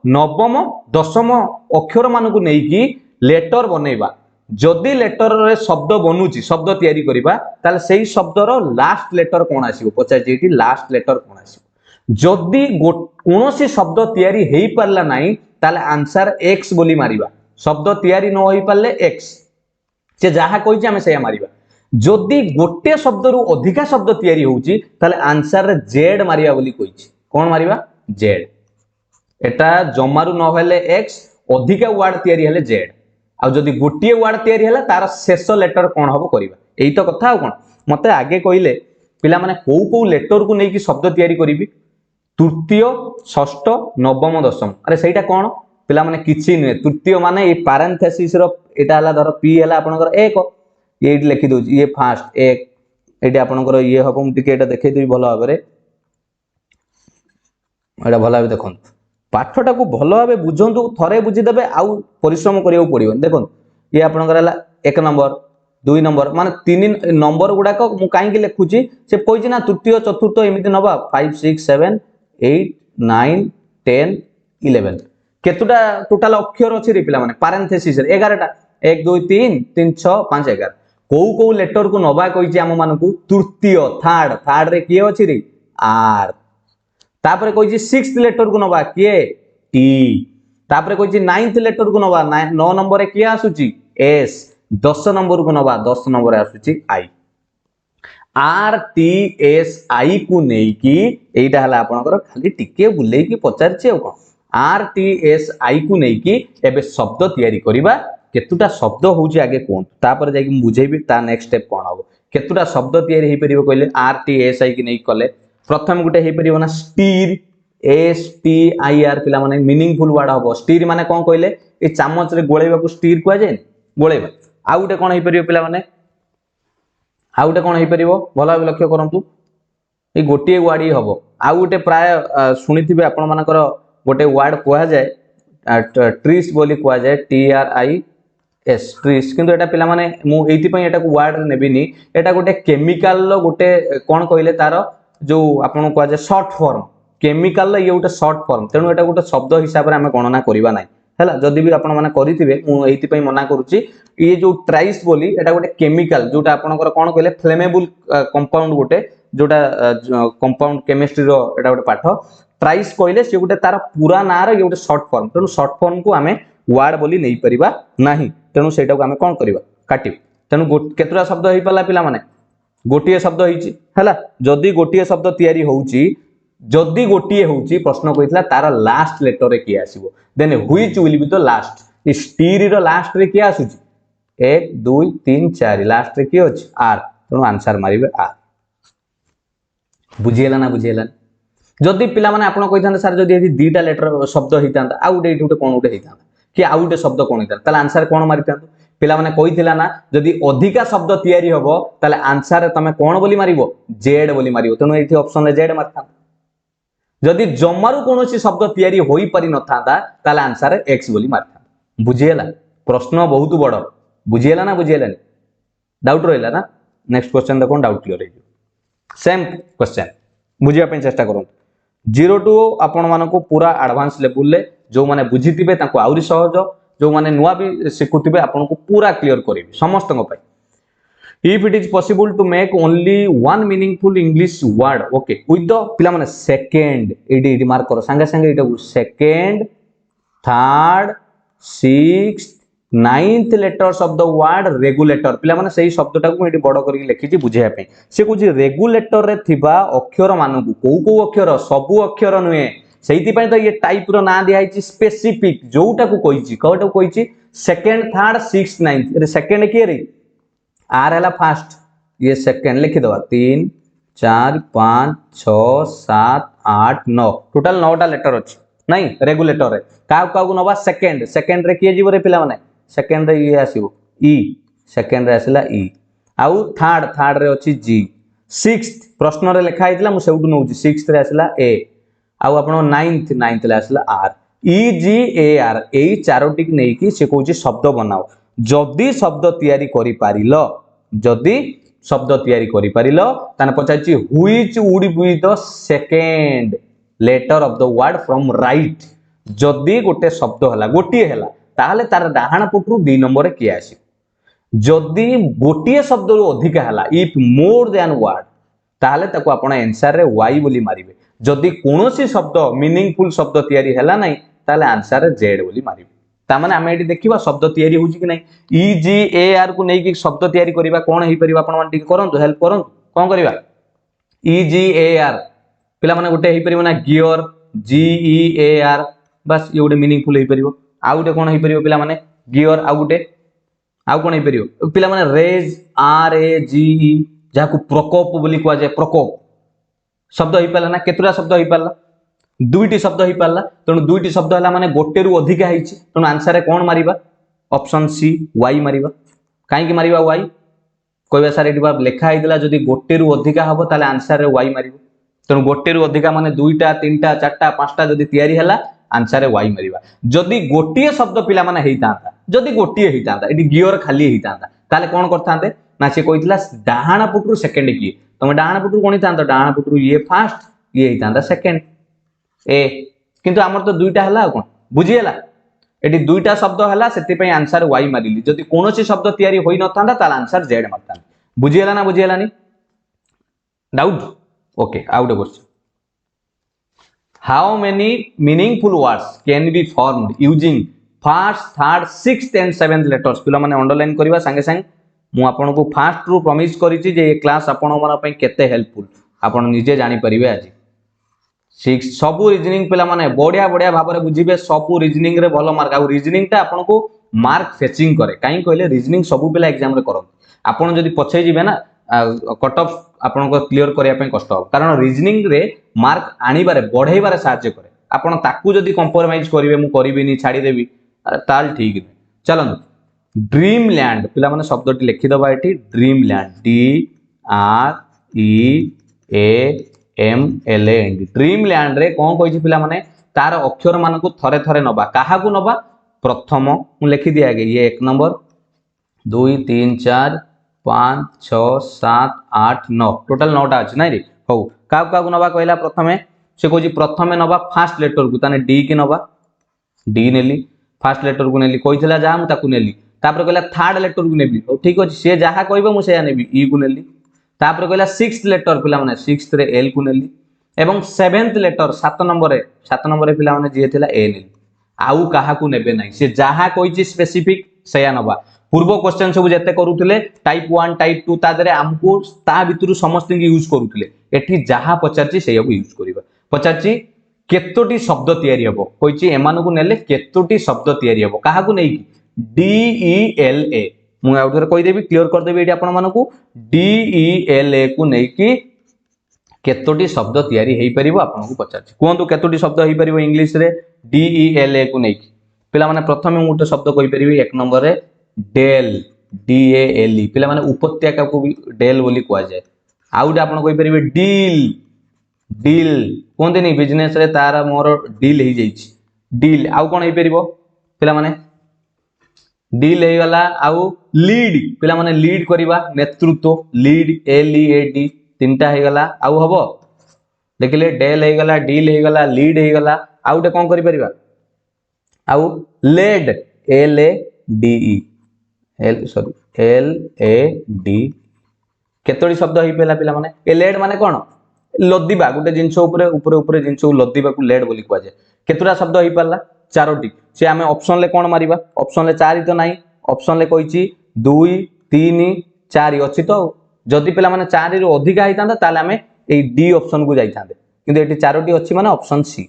नवम दशम अक्षर मानकु नेकी लेटर बनेबा जदि लेटर रे शब्द बनुची शब्द तयारी करिबा ताले सेही शब्दर लास्ट लेटर कोन आसीबो पचार जेठी लास्ट लेटर कोन आसीबो जदि कौन शब्द तैयारी हेई पारला नहीं ताले आंसर एक्स बोली मारिबा शब्द तैयारी न होई पारले एक्स से जहा कहिछि आमे सेया मारिबा जदि गोटे शब्द रु अधिका शब्द तैयारी होउची ताले आंसर रे जेड मारिबा बोली कहिछि कोन मारिबा जेड एटा जमारू न हेले एक्स अधिका वर्ड तैयारी हेले जेड आ जदि गोटे वर्ड तैयारी हला तार शेष लेटर कोन हबो करिबा एई तो कथा आ कोन मते आगे कहिले पिला माने को लेटर को नेकी शब्द तैयारी करिबी तृतीय षष्ठ नवम दशम अरे सेटा कोन पिला माने किछि नुए तृतीय माने ए पैरेंथेसिस रो एटा हला धर पी हला आपनकर एक ये लिखि दउ ये फास्ट एक एटा आपनकर ये हबो मु टिके एटा देखै देबी भलो भाबरे एटा भलो भाबे देखन पाठटा को भलो भाबे बुझंतु थरे बुझी देबे आउ परिश्रम करियो पड़िबो देखन ये आपनकर हला एक नंबर 2 नंबर माने 3 नंबर गुडा को मु काई के लिखुची से कहिछि ना तृतीय चतुर्थ एमिति नबा 5 6 7 8 9 10 11 केतुटा टोटल अक्षर अछि रे पिला माने पैरेंथेसिस 11 टा 1 2 3 3 6 5 11 को लेटर को नबा कहिछि हम मानकू तृतीय थर्ड रे किए अछि रे आर तापरे कहिछि सिक्स्थ लेटर को नबा किए टी तापरे कहिछि नाइन्थ लेटर को नबा 9 नंबर रे किए आसुची एस 10 नंबर को नबा 10 नंबर रे आसुची I R T S I को नेई की एटा हला आपनकर खाली टिके बुलेई की पचारछि ओ कोन आर टी एस आई को नेई की एबे शब्द तैयारी करिबा केतुटा शब्द होउची आगे कोन तापर जाई कि बुझेबी ता नेक्स्ट स्टेप कोन हबो केतुटा शब्द तैयारी हे परिबो कहले आर टी एस आई की नेई कले प्रथम गुटे हे परिबो ना stir S T I R पिला माने मीनिंगफुल वर्ड हबो स्टीर माने कोन कहले ए चामच रे गोळेबा को स्टीर कुआ जाय गोळेबा आ गुटे कोन हे परिबो पिला माने आ गुटे कोन हे परिबो भलो भाबे लक्ष्य करंतु ए गोटिए वर्ड ही हबो आ गुटे प्राय सुनिथिबे आपण मानकर गोटे वर्ड कुआ जाय ट्रीस बोली कुआ जाय T R I S trees किंतु एटा पिला माने मु एथि पई एटा को वर्ड नेबिनी एटा गोटे केमिकल लो गोटे कोन कहले तार जो आपण कुआ जाय शॉर्ट फॉर्म केमिकल लो ये गोटे शॉर्ट फॉर्म तेनु एटा गोटे शब्द हिसाब रे हमें गणना करिबा नै हैला जदि भी आपण माने करिथिबे मु एथि पई मना करूची ये जो ट्राइस बोली एटा गोटे केमिकल जोटा आपनकर कोन कहले फ्लेमेबल कंपाउंड गोटे जोटा कंपाउंड केमिस्ट्री रो एटा गोटे पाठ ट्राइस कहले से गोटे तार पूरा ना रे गोटे शॉर्ट फॉर्म तेनु शॉर्ट फॉर्म को हमें वर्ड बोली नहीं परिबा नाही तेनु सेटा को हमें कोन करिबा काटी तेनु केतरा शब्द हेई पला पिला माने गोटिए शब्द हेची हैला जदी गोटिए शब्द तैयारी होउची जदी गोटिए होउची प्रश्न कहितला तार लास्ट लेटर रे की आसीबो then which will be the last is टीर रो लास्ट रे की आसुची 1 2 3 4 लास्ट रे की अछि आर तेनु आंसर मारिबे आर बुझियला ना बुझियला जदी पिला माने आपण कहिथान सर जदी एथि दीटा लेटर शब्द हेइतांता आ उडे एथि कोन उडे हेइतांता कि आ उडे शब्द कोन हेइतांता ताले आंसर कोन मारितांतो पिला माने कहिथिला ना जदी अधिका शब्द तैयारी हबो ताले आंसर तमे कोन बोली मारिबो जेड बोली मारिबो तेनु एथि ऑप्शन रे जेड मारतांता जदी जम्मारु कोनोसी शब्द तैयारी होई परि नथांता ताले आंसर एक्स बोली मारतांता बुझियला प्रश्न बहुत बड़ बुझियला ना बुझियला डाउट रहला ना नेक्स्ट क्वेश्चन देखो डाउट क्लियर हे सेम क्वेश्चन बुझिया पे चेष्टा करूँ 0 टू आपण मानको पूरा एडवांस लेवल ले जो माने बुझितिबे ताको आउरी सहज जो माने नुवा भी सिखुतिबे आपण को पूरा क्लियर करिवि समस्त को पाई if it is possible to make only one meaningful english word okay with the पिला माने सेकंड एडी मार्क करो संगे संगे एटा second third sixth ninth letters of the word regulator पिला माने सही शब्दटा को एटी बड़ करी लिखिची बुझिया पे से कुछ रेगुलेटर रे थिबा अक्षर मानकु को अक्षर सबु अक्षर नुए सेहिति पय तो ये टाइप रो ना दिया हिची स्पेसिफिक जोटा को कहिची कोटा को कहिची सेकंड थर्ड सिक्स्थ नाइन्थ रे सेकंड के रे आर हला फर्स्ट ये सेकंड लिखि दवा 3 4 5 6 7 8 9 टोटल 9 टा लेटर अछि नहीं रेगुलेटर रे का को नबा सेकंड रे किए जीव रे पिला माने सेकंड रे ये आसीबो ई सेकंड रे आसिला ई आउ थर्ड रे अछि जी सिक्स्थ प्रश्न रे लिखा हितला मु सेउटु नउची सिक्स्थ रे आसिला ए आउ आपण नाइन्थ ले आसिला R E G A R एई चारोटी नै कि से कहूची शब्द बनाओ जदी शब्द तैयारी करि पारिलो जदी शब्द तैयारी करि पारिलो ताने पचाची which would be the second letter of the word from right जदी गोटे शब्द हला गोटिए हला ताहले तार डाहाण पटरू 2 नंबर के आसी जदी गोटिए शब्द रु अधिक हला इफ मोर देन वर्ड ताहले ताको आपण आंसर रे वाई बोली मारिबे जदि कोनोसी शब्द मीनिंगफुल शब्द तयारी हैला नाही ताहले आंसर रे जेड बोली मारिबे ता माने आमे एठी देखिबा शब्द तयारी होउची कि नाही ई जी ए आर को नै कि शब्द तयारी करिबा कोन हेई परिबा आपण मान टिक करंतु हेल्प करंतु कोन करिबा ई जी ए आर पिला माने गुटे हेई परिबो ना gear ji E A R बस ये गुटे मीनिंगफुल हेई परिबो आ गुटे कोन हेई परिबो पिला माने गियर आ गुटे आ कोन हेई परिबो पिला माने रेज आर ए जी ई जाको प्रकोप बोली कुआ जाय प्रकोप शब्द हेई पाला ना केतुरा शब्द हेई पाला दुईटी शब्द हेई पाला तणु दुईटी शब्द हला माने गोटे रु अधिका हेइछि तणु आंसर रे कोन मारिबा ऑप्शन सी वाई मारिबा काहे कि मारिबा वाई कोइबा सारे एटी बार लेखा हेइदला जदी गोटे रु अधिका हबो ताले आंसर रे वाई मारिबो तणु गोटे रु अधिका माने दुईटा तीनटा चारटा पांचटा जदी तयारी हला आंसर रे वाई मारिबा जदी गोटिए शब्द पिला माने हेइतांता जदी गोटिए हेइतांता एटी गियर खाली हेइतांता ताले कोन करथांते ना से कहितला डाहाना पुटरु सेकंड की तमे डाहाना पुटरु कोनी तांता डाहाना पुटरु ये फर्स्ट ये हेइतांता सेकंड ए किंतु हमर तो दुईटा हला कोन बुझी हला एटी दुईटा शब्द हला सेति पई आंसर वाई मारिली जदी कोनोसी शब्द तयारी होई नथांदा ताले आंसर जेड मारतांता बुझी हला ना बुझी हलानी डाउट ओके आउट question how many meaningful words can be formed using first third sixth and seventh letters पिला माने अंडरलाइन करबा संगे संग मु आपन को फास्ट रू प्रॉमिस करिछि जे ये क्लास आपन मन पई केते हेल्पफुल आपन निजे जानि परिबे आज सिक्स सबु रीजनिंग पिला माने बढ़िया बढ़िया भाबरे बुझिबे सबु रीजनिंग रे भलो मार्क आ रीजनिंग ता आपन को मार्क फेचिंग करे काई कहले रीजनिंग सबु पिला एग्जाम रे करन आपन जदी पछे जिबे ना कट ऑफ आपन को क्लियर करिया पई कष्ट हो कारण रीजनिंग रे मार्क आनिबारे बढ़ेइबारे सहायता करे आपन ताकू जदी कंप्रोमाइज करिवे मु करिबिनी छाडी देबी ताल ठीक नै चलन ड्रीम लैंड पिला माने शब्दटी लिखि दबा एठी dream land D R E A M L N dream land रे कोन कहिछि पिला माने तार अक्षर मान को थरे थरे नबा काहा को नबा प्रथम मु लिखि दिया गे ये 1 नंबर 2 3 4 5 6 7 8 9 टोटल 9 टा अछि नै रे हो का को नबा कहला प्रथमे से कहिछि प्रथमे नबा फर्स्ट लेटर को ताने डी के नबा डी नेली फर्स्ट लेटर को नेली कहितला जा मु ताकू नेली तापर कहला थर्ड लेटर को नेबी ठीक अछि से जहा कहबो मु सेया नेबी ई को नेली तापर कहला सिक्स्थ लेटर पिला माने सिक्स्थ रे एल को नेली एवं सेवेंथ लेटर 7 नंबर रे पिला माने जे थिला ए नेली आउ काहा को नेबे नै से जहा कहिछि स्पेसिफिक सेया नबा पूर्व क्वेश्चन सब जते करूथिले टाइप 1 टाइप 2 ता दरे हमको ता भितरु समस्त के यूज करूथिले एठी जहा पचारछि सेया को यूज करिबा पचारछि केतोटी शब्द तयारी हबो कहिछि एमान को नेले केतोटी शब्द तयारी हबो काहा को नै डी ई एल ए मु आउटर कहि देबी क्लियर कर देबी एठी आपण मानकू डी ई एल ए को नै कि केतोटी शब्द तयारी हेई परिबो आपण को पचारछि कोंतु केतोटी शब्द हेई परिबो इंग्लिश रे डी ई एल ए को नै कि पिला माने प्रथमे मु गोटे शब्द कहि परिबी 1 नंबर रे dale D A L E पिला माने उपत्यका को भी डेल बोली कुआ जाय आउट आपण कहि परिबे डील डील कोंते नै बिजनेस रे तारा मोर डील हेई जाईछि डील आउ कोन हेई परिबो पिला माने डील हे गला आउ लीड पिला माने लीड करिबा नेतृत्व lead L E A D तीनटा हे गला आउ हबो देखिले डेल हे गला डील हे गला लीड हे गला आउटे कोन करि परिबा आउ lead L A D E L sorry L A D केतोडी शब्द हेई पेला पिला माने ए लेड माने कोन लद्दिबा गुटे जिंस ऊपर ऊपर ऊपर जिंस लद्दिबा को लेड बोली कुआ जाय केतुरा शब्द हेई पाला चारोटी से आमे ऑप्शन ले कोन मारिबा ऑप्शन ले 4 तो नाही ऑप्शन ले कहिछि 2 3 4 अछि तो जदि पिला माने 4 रु अधिक आइतांदा ताले आमे ए डी ऑप्शन को जाइतांदे किंतु एटी चारोटी अछि माने ऑप्शन सी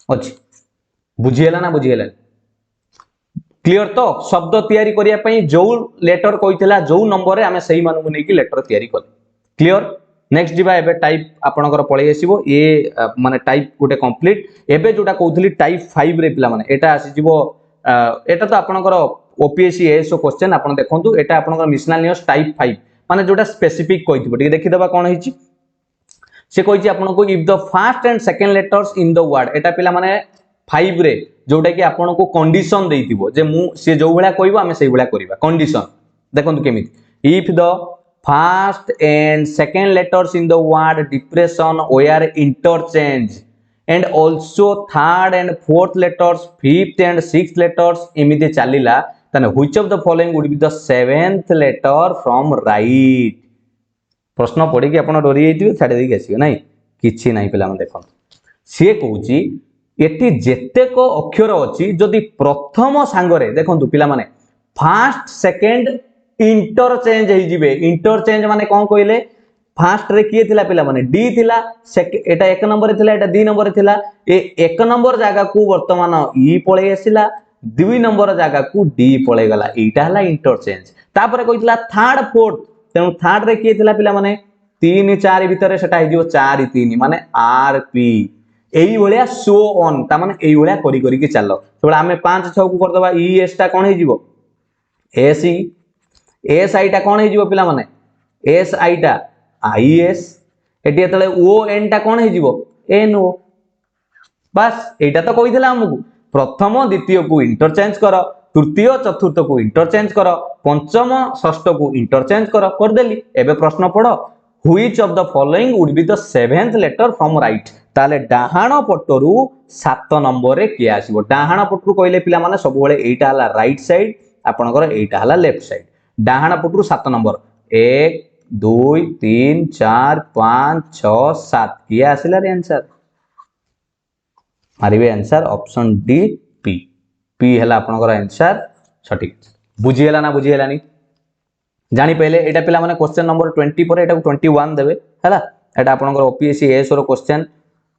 अछि बुझियला ना बुझियला क्लियर तो शब्द तयारी करिया पई जो लेटर कहितला जो नंबर रे आमे सही मानु नै कि लेटर तयारी कर क्लियर नेक्स्ट जीवा एबे टाइप आपनकर पळै आसीबो ए माने टाइप गोटे कंप्लीट एबे जोटा कहउथली टाइप 5 रे पिला माने एटा आसी जीवो एटा तो आपनकर ओपीएससी एसओ क्वेश्चन आपन देखंतु एटा आपनकर मिसनालियस टाइप 5 माने जोटा स्पेसिफिक कहिथिबो ठीक देखि देबा कोन हिची से कहिछि आपनको if the first and second letters in the word एटा पिला माने 5 रे जोटा कि आपनको कंडीशन देइथिबो जे मु से जो भला कहइबो हमें सेही भला करिबा कंडीशन देखंतु केमिति if the first and second letters in the word depression were interchanged and also third and fourth letters fifth and sixth letters एमिति चलिला तने which of the following would be the seventh letter from right प्रश्न पढ़ी कि आप डरी जाइए छाड़ी देकी आसवे ना कि ना पे देखो सी कौची एटी जेतेक अक्षर अच्छी जदि प्रथम सांगरे देखो पे फास्ट सेकेंड इंटरचेंज होइजिबे इंटरचेंज माने कौन कहले फास्ट रे किए थिला पिला माने डी थिला एटा एक नंबर थिला एटा दी नंबर थिला ए एक नंबर जगह को वर्तमान ई पळे आसिला दुई नंबर जगह को डी पळे गला एटा हला इंटरचेंज तापर कहितला थर्ड फोर्थ तेनु थर्ड रे किए थिला पिला माने 3 4 भीतर सेटा हिजियो 4 3 माने आर पी एई भलिया सो ऑन ता माने एई भलिया करी करी के चलो तो हमें 5 6 को कर दबा ई एस टा कोन हिजिबो एस ई एस आई टा कोन हिजिबो पिला माने एस आई टा आई एस एटी एतले ओ एन टा कोन हिजिबो एन ओ बस एटा तो कहितला हमकु प्रथम द्वितीय को इंटरचेंज कर तृतीय चतुर्थ को इंटरचेंज कर पंचम षष्ठ को इंटरचेंज कर देली एबे प्रश्न पढ़ो which of the following would be the seventh letter from right ताले डाहाण पटरु 7 नंबर रे किया आसीबो डाहाण पटरु कहले पिला माने सब बेले एटा हला राइट साइड आपनकर एटा हला लेफ्ट साइड डाहाण पटरु 7 नंबर 1 2 3 4 5 6 7 किया आसिला रे आंसर मारिबे answer option D P P हला आपनकर आंसर सठिक बुझी हला ना बुझी हलानी जानी पहले एटा पिला माने क्वेश्चन नंबर 20 पर एटा 21 देबे हला एटा आपनकर ओपीएससी एएस रो क्वेश्चन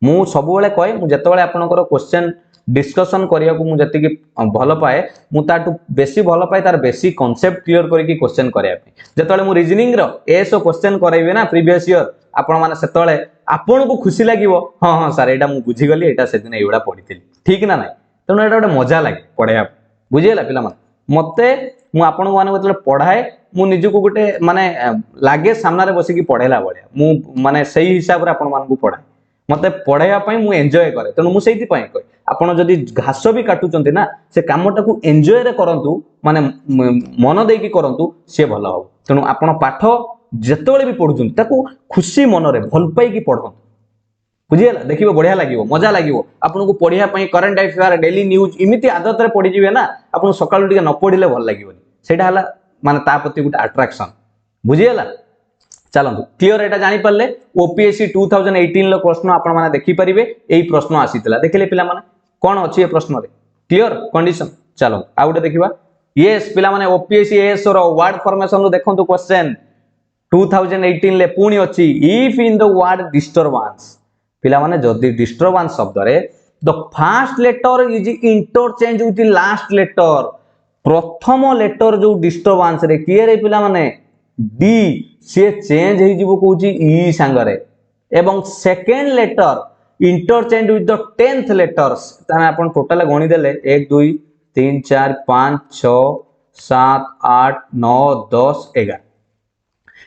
मु सब बेले कहे मु जते बेले आपनकर क्वेश्चन डिस्कशन करिया को मु जति कि भलो पाए मु ताटू बेसी भलो पाए तार बेसी कांसेप्ट क्लियर करिकि क्वेश्चन करिया पे जते बेले मु रीजनिंग रो एएस क्वेश्चन करैबे ना प्रीवियस ईयर आपण माने सेते बेले आपण को खुशी लागिवो हां हां सर एटा मु बुझी गली एटा सेदिन एवडा पढिथिली ठीक ना नाही तनो एटा गोटे मजा लागे पढाया बुझियला पिला माने मते मु आपण माने बतले पढाए मु निजको गोटे माने लागे सामना रे बसी कि पढेला बळिया मु माने सही हिसाब रे आपण मान को पढाए मते पढाया पई मु एन्जॉय करे तनो मु सेहिति पई कय आपण जदी घास भी काटुचंती ना से कामटा को एन्जॉय रे करंतु माने मन देकी करंतु से भलो हो तनो आपण पाठ जेतोले भी पढुचंती ताको खुशी मन रे भल पाई कि पढो बुझियला देखिबो बढ़िया लागिवो मजा लागिवो आपन को पढिया पई करंट अफेयर डेली न्यूज इमिति आदत रे पढि जिवे ना आपन सकाळु टिके न पढिले भल लागिवोनी सेटा हला माने ता प्रति गुटे अट्रैक्शन बुझियला चलंतु क्लियर एटा जानि परले ओपीएससी 2018 लो प्रश्न आपण माने देखि परिबे एई प्रश्न आसीतला देखिले पिला माने कोन अछि ए प्रश्न रे क्लियर कंडीशन चलो आ गुटे देखिबा यस पिला माने ओपीएससी एएस रो वर्ड फॉर्मेशन रो देखंतु क्वेश्चन 2018 ले पुणी अछि if in the word disturbance पिला माने जदी डिस्टर्बेंस शब्द रे the first letter is interchange with the last letter प्रथम लेटर जो डिस्टर्बेंस रे किए रे पिला माने डी से चेंज हे जिवो कहूची ई सांगरे एवं second letter interchange with the 10th letters ताने आपण टोटल गणी देले 1 2 3 4 5 6 7 8 9 10 11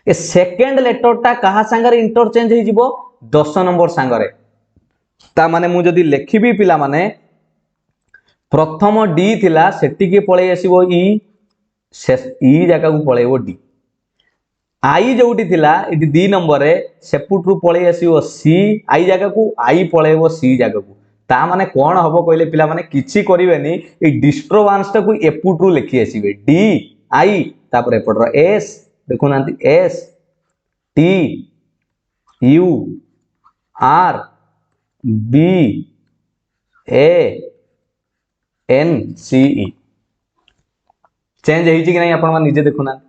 ए सेकेंड लेटर ता कहा सांगरे इंटरचेंज हे जिवो 10 नंबर सांगरे ता माने मु जदी लेखिबी पिला माने प्रथम डी थिला सेटी के पळे आसीबो ई जगह को पळेबो डी आई जोटी थिला इति दी नंबर रे सेपुट रु पळे आसीबो सी आई जगह को आई पळेबो सी जगह को ता माने कोन हबो कहले पिला माने किछि करिवेनी ए डिस्टर्बेंस टा को एपुट रु लिखि आसीबे डी आई तापर एपट रो एस देखो नांती S T U R B A N C E change होई कि नहीं आपण मान निजे देखुना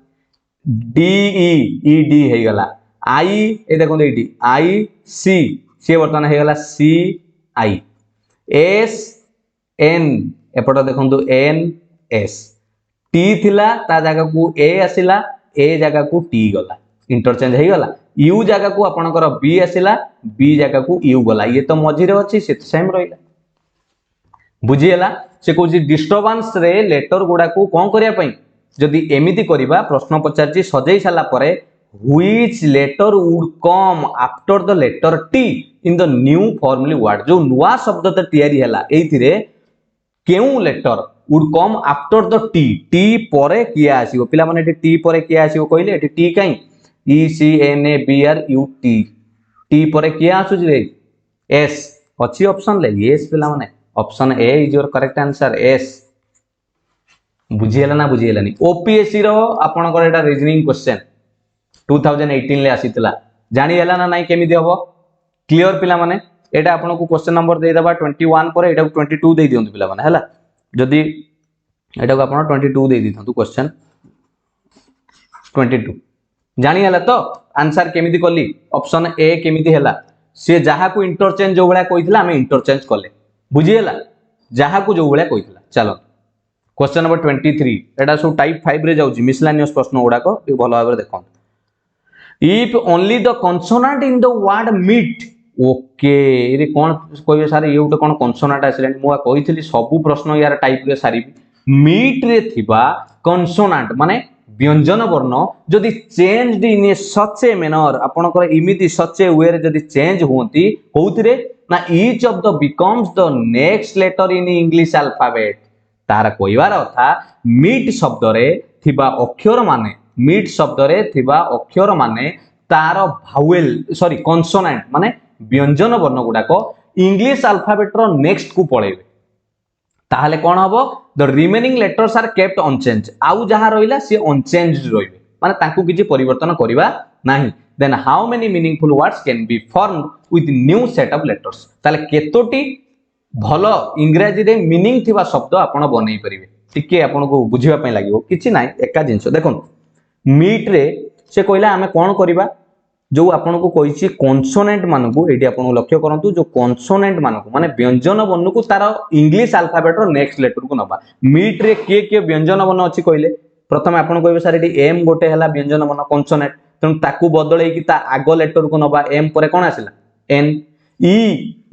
डी ई डी हे गला आई ए देखो एटी आई सी सी वर्तमान हे गला सी आई एस एन एपट देखंतु एन एस टी थिला ता जगह को ए आसिला ए जगह को टी गला इंटरचेंज हे गला यू जगह को आपनकर बी आसिला बी जगह को यू गला ये तो मझी रे अछि से सेम रहिला बुझिएला से कोजी डिस्टर्बेंस रे लेटर गुडा को कोन करिया पई जदी एमिति करिबा प्रश्न पचारची सजै साला परे which letter would come after the letter T in the new formally word जो नुवा शब्द त तयारी हला एथिरे केउ letter would come after the T T परे किया आसीबो पिला माने टी परे किया आसीबो कहिले एठी टी काई E C N A B R U T परे किया आसु रे एस अछि ऑप्शन ले यस पिला माने option A is your correct answer is बुझियला ना बुझियलानी ओपीएससी रो आपनकर एटा रीजनिंग क्वेश्चन 2018 ले आसीतला जानी हला ना नहीं केमिति हबो क्लियर पिला माने एटा आपन को क्वेश्चन नंबर दे दबा 21 पर एटा 22 दे दियंतु पिला माने हला जदी एटा को आपन 22 दे दिथंतु क्वेश्चन 22 जानी हला तो आंसर केमिति करली ऑप्शन ए केमिति हला से जहा को इंटरचेंज जो बळा कहितला हमें इंटरचेंज करले बुझी हला जहा को जो बळा कहितला चलो क्वेश्चन नंबर 23 एटा सो टाइप 5 रे जाउची मिसलानियस प्रश्न गुडा को भलो भाबरे देखो if only the consonant in the word meet okay रे कोन कहबे सर ये उटे कोन कॉन्सोनेंट आसिलेन मु कहितली सब प्रश्न यार टाइप रे सारी मीट रे थिबा कॉन्सोनेंट माने व्यंजन वर्ण जदि changed in A such a manner आपनकर इमिति सच ए वे रे जदि चेंज होंती कोउथिरे ना each of the becomes the next letter in English alphabet तार कहबार अर्था मीट शब्द रे थिबा अक्षर माने मीट शब्द रे थिबा अक्षर माने तार भावेल सॉरी कॉन्सोनेंट माने व्यंजन वर्ण गुडा को इंग्लिश अल्फाबेट रो नेक्स्ट को पळेबे ताहले कोन हबो the remaining letters are kept unchange आउ जहा रहिला से अनचेंज्ड रहिबे माने ताकू किछि परिवर्तन करिबा नाही then how many meaningful words can be formed with new set of letters ताले केतोटी भलो इंग्रजी रे मीनिंग थिबा शब्द आपण बनै परिबे टिके आपण को बुझिबा पय लागिवो किछि नाही एका जिंस देखो मीट रे से कहला हमें कोन करिबा जो आपण को कहिछि कॉन्सोनेंट मान को एडी आपण लक्ष्य करंतु जो कॉन्सोनेंट मान को माने व्यंजन वर्ण को तार इंग्लिश अल्फाबेट रो नेक्स्ट लेटर को नबा मीट रे के व्यंजन वर्ण अछि कहले प्रथम आपण कहबे सर एडी एम गोटे हला व्यंजन वर्ण कॉन्सोनेंट तन ताकू बदलै कि ता आगो लेटर को नबा एम परे कोन आसिला एन ई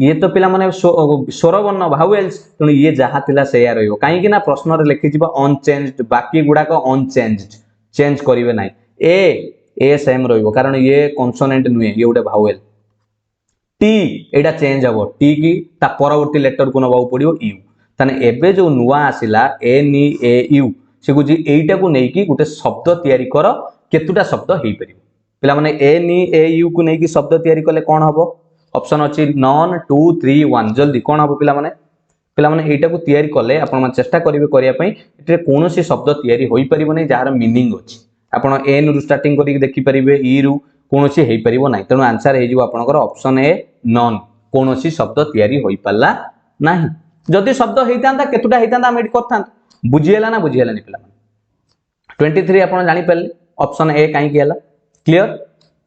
ये तो पिला माने स्वर वर्ण भावेल्स तन ये जहा थिला सेया रहइबो काहे कि ना प्रश्न रे लिखि जिबा अनचेंज्ड बाकी गुडा को अनचेंज्ड चेंज करिवे नाही ए सेम रहइबो कारण ये कॉन्सोनेंट नुए ये उडे भावेल टी एडा चेंज हबो टी की ता परवर्ती लेटर को नबाउ पडियो यू तने एबे जो नुआ आसिला एन ई ए यू से गुजी एइटा को नै की गुटे शब्द तयारी कर केतुटा शब्द हेइ परिबो पिला माने एन ई ए यू को नै की शब्द तयारी करले कोन हबो ऑप्शन अछि नॉन 2 3 1 जल्दी कोन हबो पिला माने एइटा को तयारी करले आपण मन चेष्टा करिवे करिया पई एटे कोनोसी शब्द तयारी होई परिबो नै जार मीनिंग अछि आपण एन रु स्टार्टिंग करी देखि परिबे ई रु कोनोसी हेइ परिबो नै तनो आंसर हेइ जिवो आपनकर ऑप्शन ए नॉन कोनोसी शब्द तयारी होई पल्ला नाही जदि शब्द हेइतांता केतुटा हेइतांता हम एडी करथांत बुझियला ना बुझियला नि पिला 23 आपण जानि पल्ले ऑप्शन ए काई केला क्लियर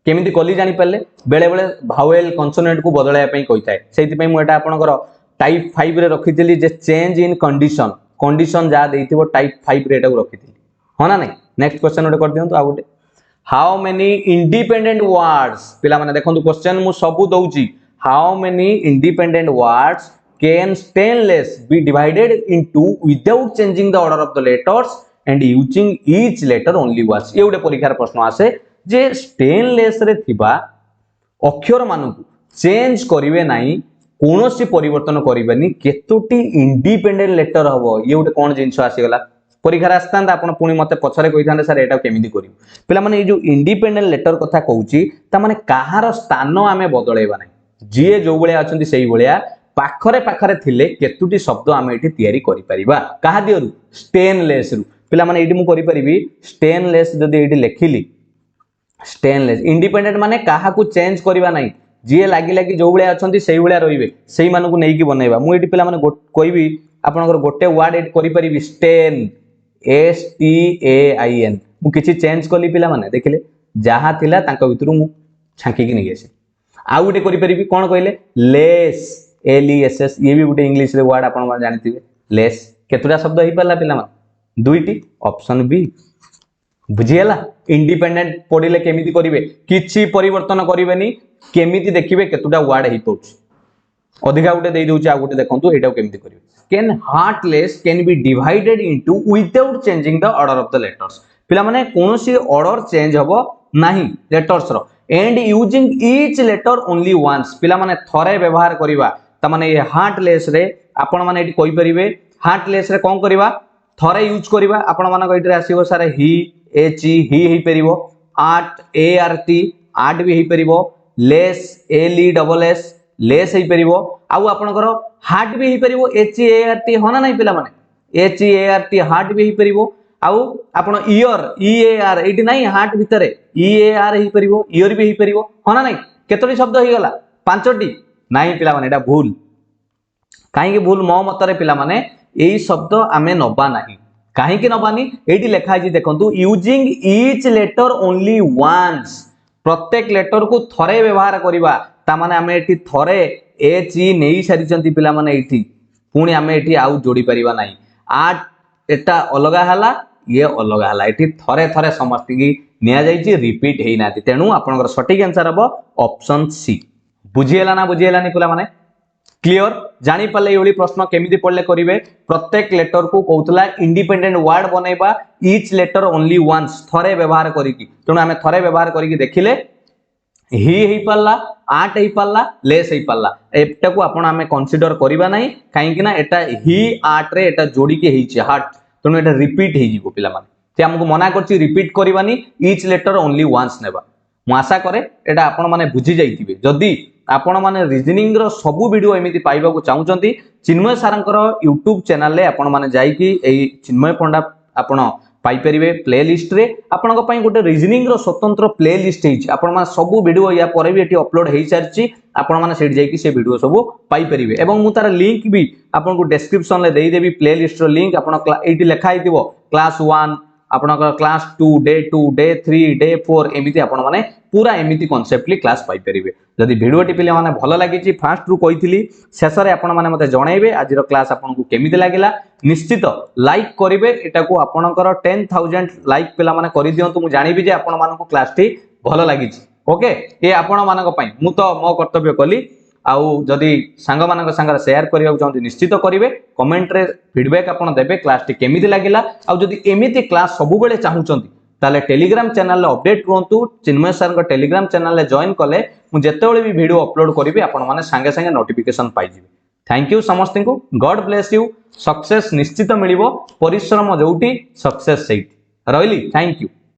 केमिति कली जानि पल्ले बेले बेले भावेल कॉन्सोनेंट को बदलाय पई कहिताय सेति पई मु एटा आपनकर टाइप 5 रे रखितली जे चेंज इन कंडीशन जा देइथिबो टाइप 5 रे एटा को रखितली हो ना नहीं नेक्स्ट क्वेश्चन ओटे कर दियंतु आ गोटे हाउ मेनी इंडिपेंडेंट वर्ड्स पिला माने देखंतु क्वेश्चन मु सबु दउची how many independent words can stainless be divided into without changing the order of the letters and using each letter only once ये गोटे परीक्षार प्रश्न आसे जे स्टेनलेस रे थिबा अक्षर मानकु चेंज करिवे नाही कोनोसी परिवर्तन करिवेनी केतोटी इंडिपेंडेंट लेटर हबो ये गोटे कोन जिंस आसीगला परीक्षा आसता आपण पुणी मते पछरे कहिथांते सर एटा केमिति करिव पिला माने जो इंडिपेंडेंट लेटर कथा कहूची ता माने काहार स्थान आमे बदलैबा नै जे जो बळे अछंती सेही बळिया पाखरे पाखरे थिले केतुटी शब्द आमे एठी तयारी करि परिबा काहा दियरु स्टेनलेस रु पिला माने एठी मु करि परिबी स्टेनलेस जदी एठी लेखिली स्टेनलेस इंडिपेंडेंट माने काहा को चेंज करिबा नै जे लागी लागी जो बळे अछंती सेही बळिया रहिबे सेही मानकु नेकी बनैबा मु एठी पिला माने कहबी आपनकर गोटे वर्ड एड करि परिबी स्टेन STAIN मु किछि चेंज कली पिला माने देखिले जहा थिला तांका भितरु मु छांकी कि नै गेसे आ गुटे करि परिबी कोन कहले लेस LESS ये भी गुटे इंग्लिश रे वर्ड आपन मान जानिथिबे लेस केतुरा शब्द ही पल्ला पिला माने दुईटी ऑप्शन बी बुझियला इंडिपेंडेंट पढिले केमिति करिवे किछि परिवर्तन करिवेनी केमिति देखिबे केतुटा वर्ड ही पडछ अधिका गुटे देई दोछि आ गुटे देखंतु एटा केमिति करिवे can heartless can be divided into without changing the order of the letters पिला माने कोनोसी ऑर्डर चेंज हबो नाही लेटर्स रो and using each letter only once पिला माने थरे व्यवहार करिवा त माने ये हार्टलेस रे आपण माने एटी कहि परिबे हार्टलेस रे कोन करिवा थरे यूज करिवा आपण माने एटी रे आसीबो सारे ही एच ही हे परिबो आर्ट ART आर्ट भी हे परिबो लेस LESS लेस हे परिबो आउ आपनकर हार्ट भी हे परिबो HART होना नहीं पिला माने HART हार्ट भी हे परिबो आउ आपण ईयर EAR एटी नहीं हार्ट भितर EAR ही परिबो ईयर भी ही परिबो हो ना नहीं केतोटी शब्द ही गला पांचटी नहीं पिला माने एटा भूल कहीं भूल मो मतरे पिला माने एई शब्द आमे नबा नहीं कहीं नबानी एटी लिखा है देखंतु using each letter only once प्रत्येक लेटर को थरे व्यवहार करिबा ता माने आमे एटी थरे एच ई नेई सारिचंती पिला माने एटी पुणी आमे एटी आउ जोड़ी परिबा नहीं आठ एटा अलगा हला ये अलगा हला एटी थरे थरे समस्त की निया जाईची रिपीट हेई नाती तेनु आपनकर सटीक आंसर हबो ऑप्शन सी बुझिएला ना बुझिएलानी पिला माने क्लियर जानी पाले एवली प्रश्न केमिति पढ़ले करिवे प्रत्येक लेटर को कहउतला इंडिपेंडेंट वर्ड बनेबा ईच लेटर ओनली वंस थरे व्यवहार करिकी तेनु आमे थरे व्यवहार करिकी देखिले ही पाला आठ ही पाला लेस ही पाला एटा को आपण आमे कंसीडर करिबा नाही काहे कि ना एटा ही आठ रे एटा जोड़ी के हेची हार्ट तेनु एटा रिपीट हेई जीवो पिला माने ते हमको मना करछि रिपीट करबानी ईच लेटर ओनली वंस नेबा मु आशा करे एटा आपण माने बुझी जाइतिबे जदी आपण माने रीजनिंग रो सब वीडियो एमिति पाइबा को चाहुचंती चिन्मय सारंकर YouTube चैनल ले आपण माने जाई कि एई चिन्मय पंडा आपण पाई परिबे प्ले लिस्ट रे आपनको पई गोटे रीजनिंग रो स्वतंत्र प्ले लिस्ट हेछि आपण माने सब वीडियो या परे भी एटी अपलोड हेइ सारछि आपण माने सेठ जाई कि से वीडियो सब पाई परिबे एवं मु तार लिंक भी आपनको डिस्क्रिप्शन ले देई देबी प्ले लिस्ट रो लिंक आपण एटी लिखा हितिबो क्लास 1 आपनकर क्लास 2 डे 3 डे 4 एमिति आपण माने पूरा एमिति कांसेप्टली क्लास पाई परिबे जदि वीडियो टी पिले माने भलो लागि छि फास्ट रु कहितली शेष रे आपण माने मते जणाइबे आजिरो क्लास आपनको केमिति लागिला निश्चित लाइक करिवे एटा को आपनकर 10000 लाइक पिला माने करि दियंतु मु जानिबि जे आपण मानको क्लास टी भलो लागि छि ओके ए आपण मानको पई मु तो मो कर्तव्य कली आउ जदि सांग मानक संगे शेयर करिया चाहते निश्चित करिवे कमेंट रे फीडबैक आपण देबे क्लास टी केमिति लागिला आउ जदि एमिति क्लास सब बेले चाहुचंती ताले टेलीग्राम चैनल ले अपडेट रहंतु चिन्मय सर को टेलीग्राम चैनल ले जॉइन कले मु जेतेबेले भी वीडियो अपलोड करिवे आपण माने संगे संगे नोटिफिकेशन पाइ जिवे थैंक यू समस्त को गॉड ब्लेस यू सक्सेस निश्चित मिलिबो परिश्रम जोटी सक्सेस सेठी रहली थैंक यू।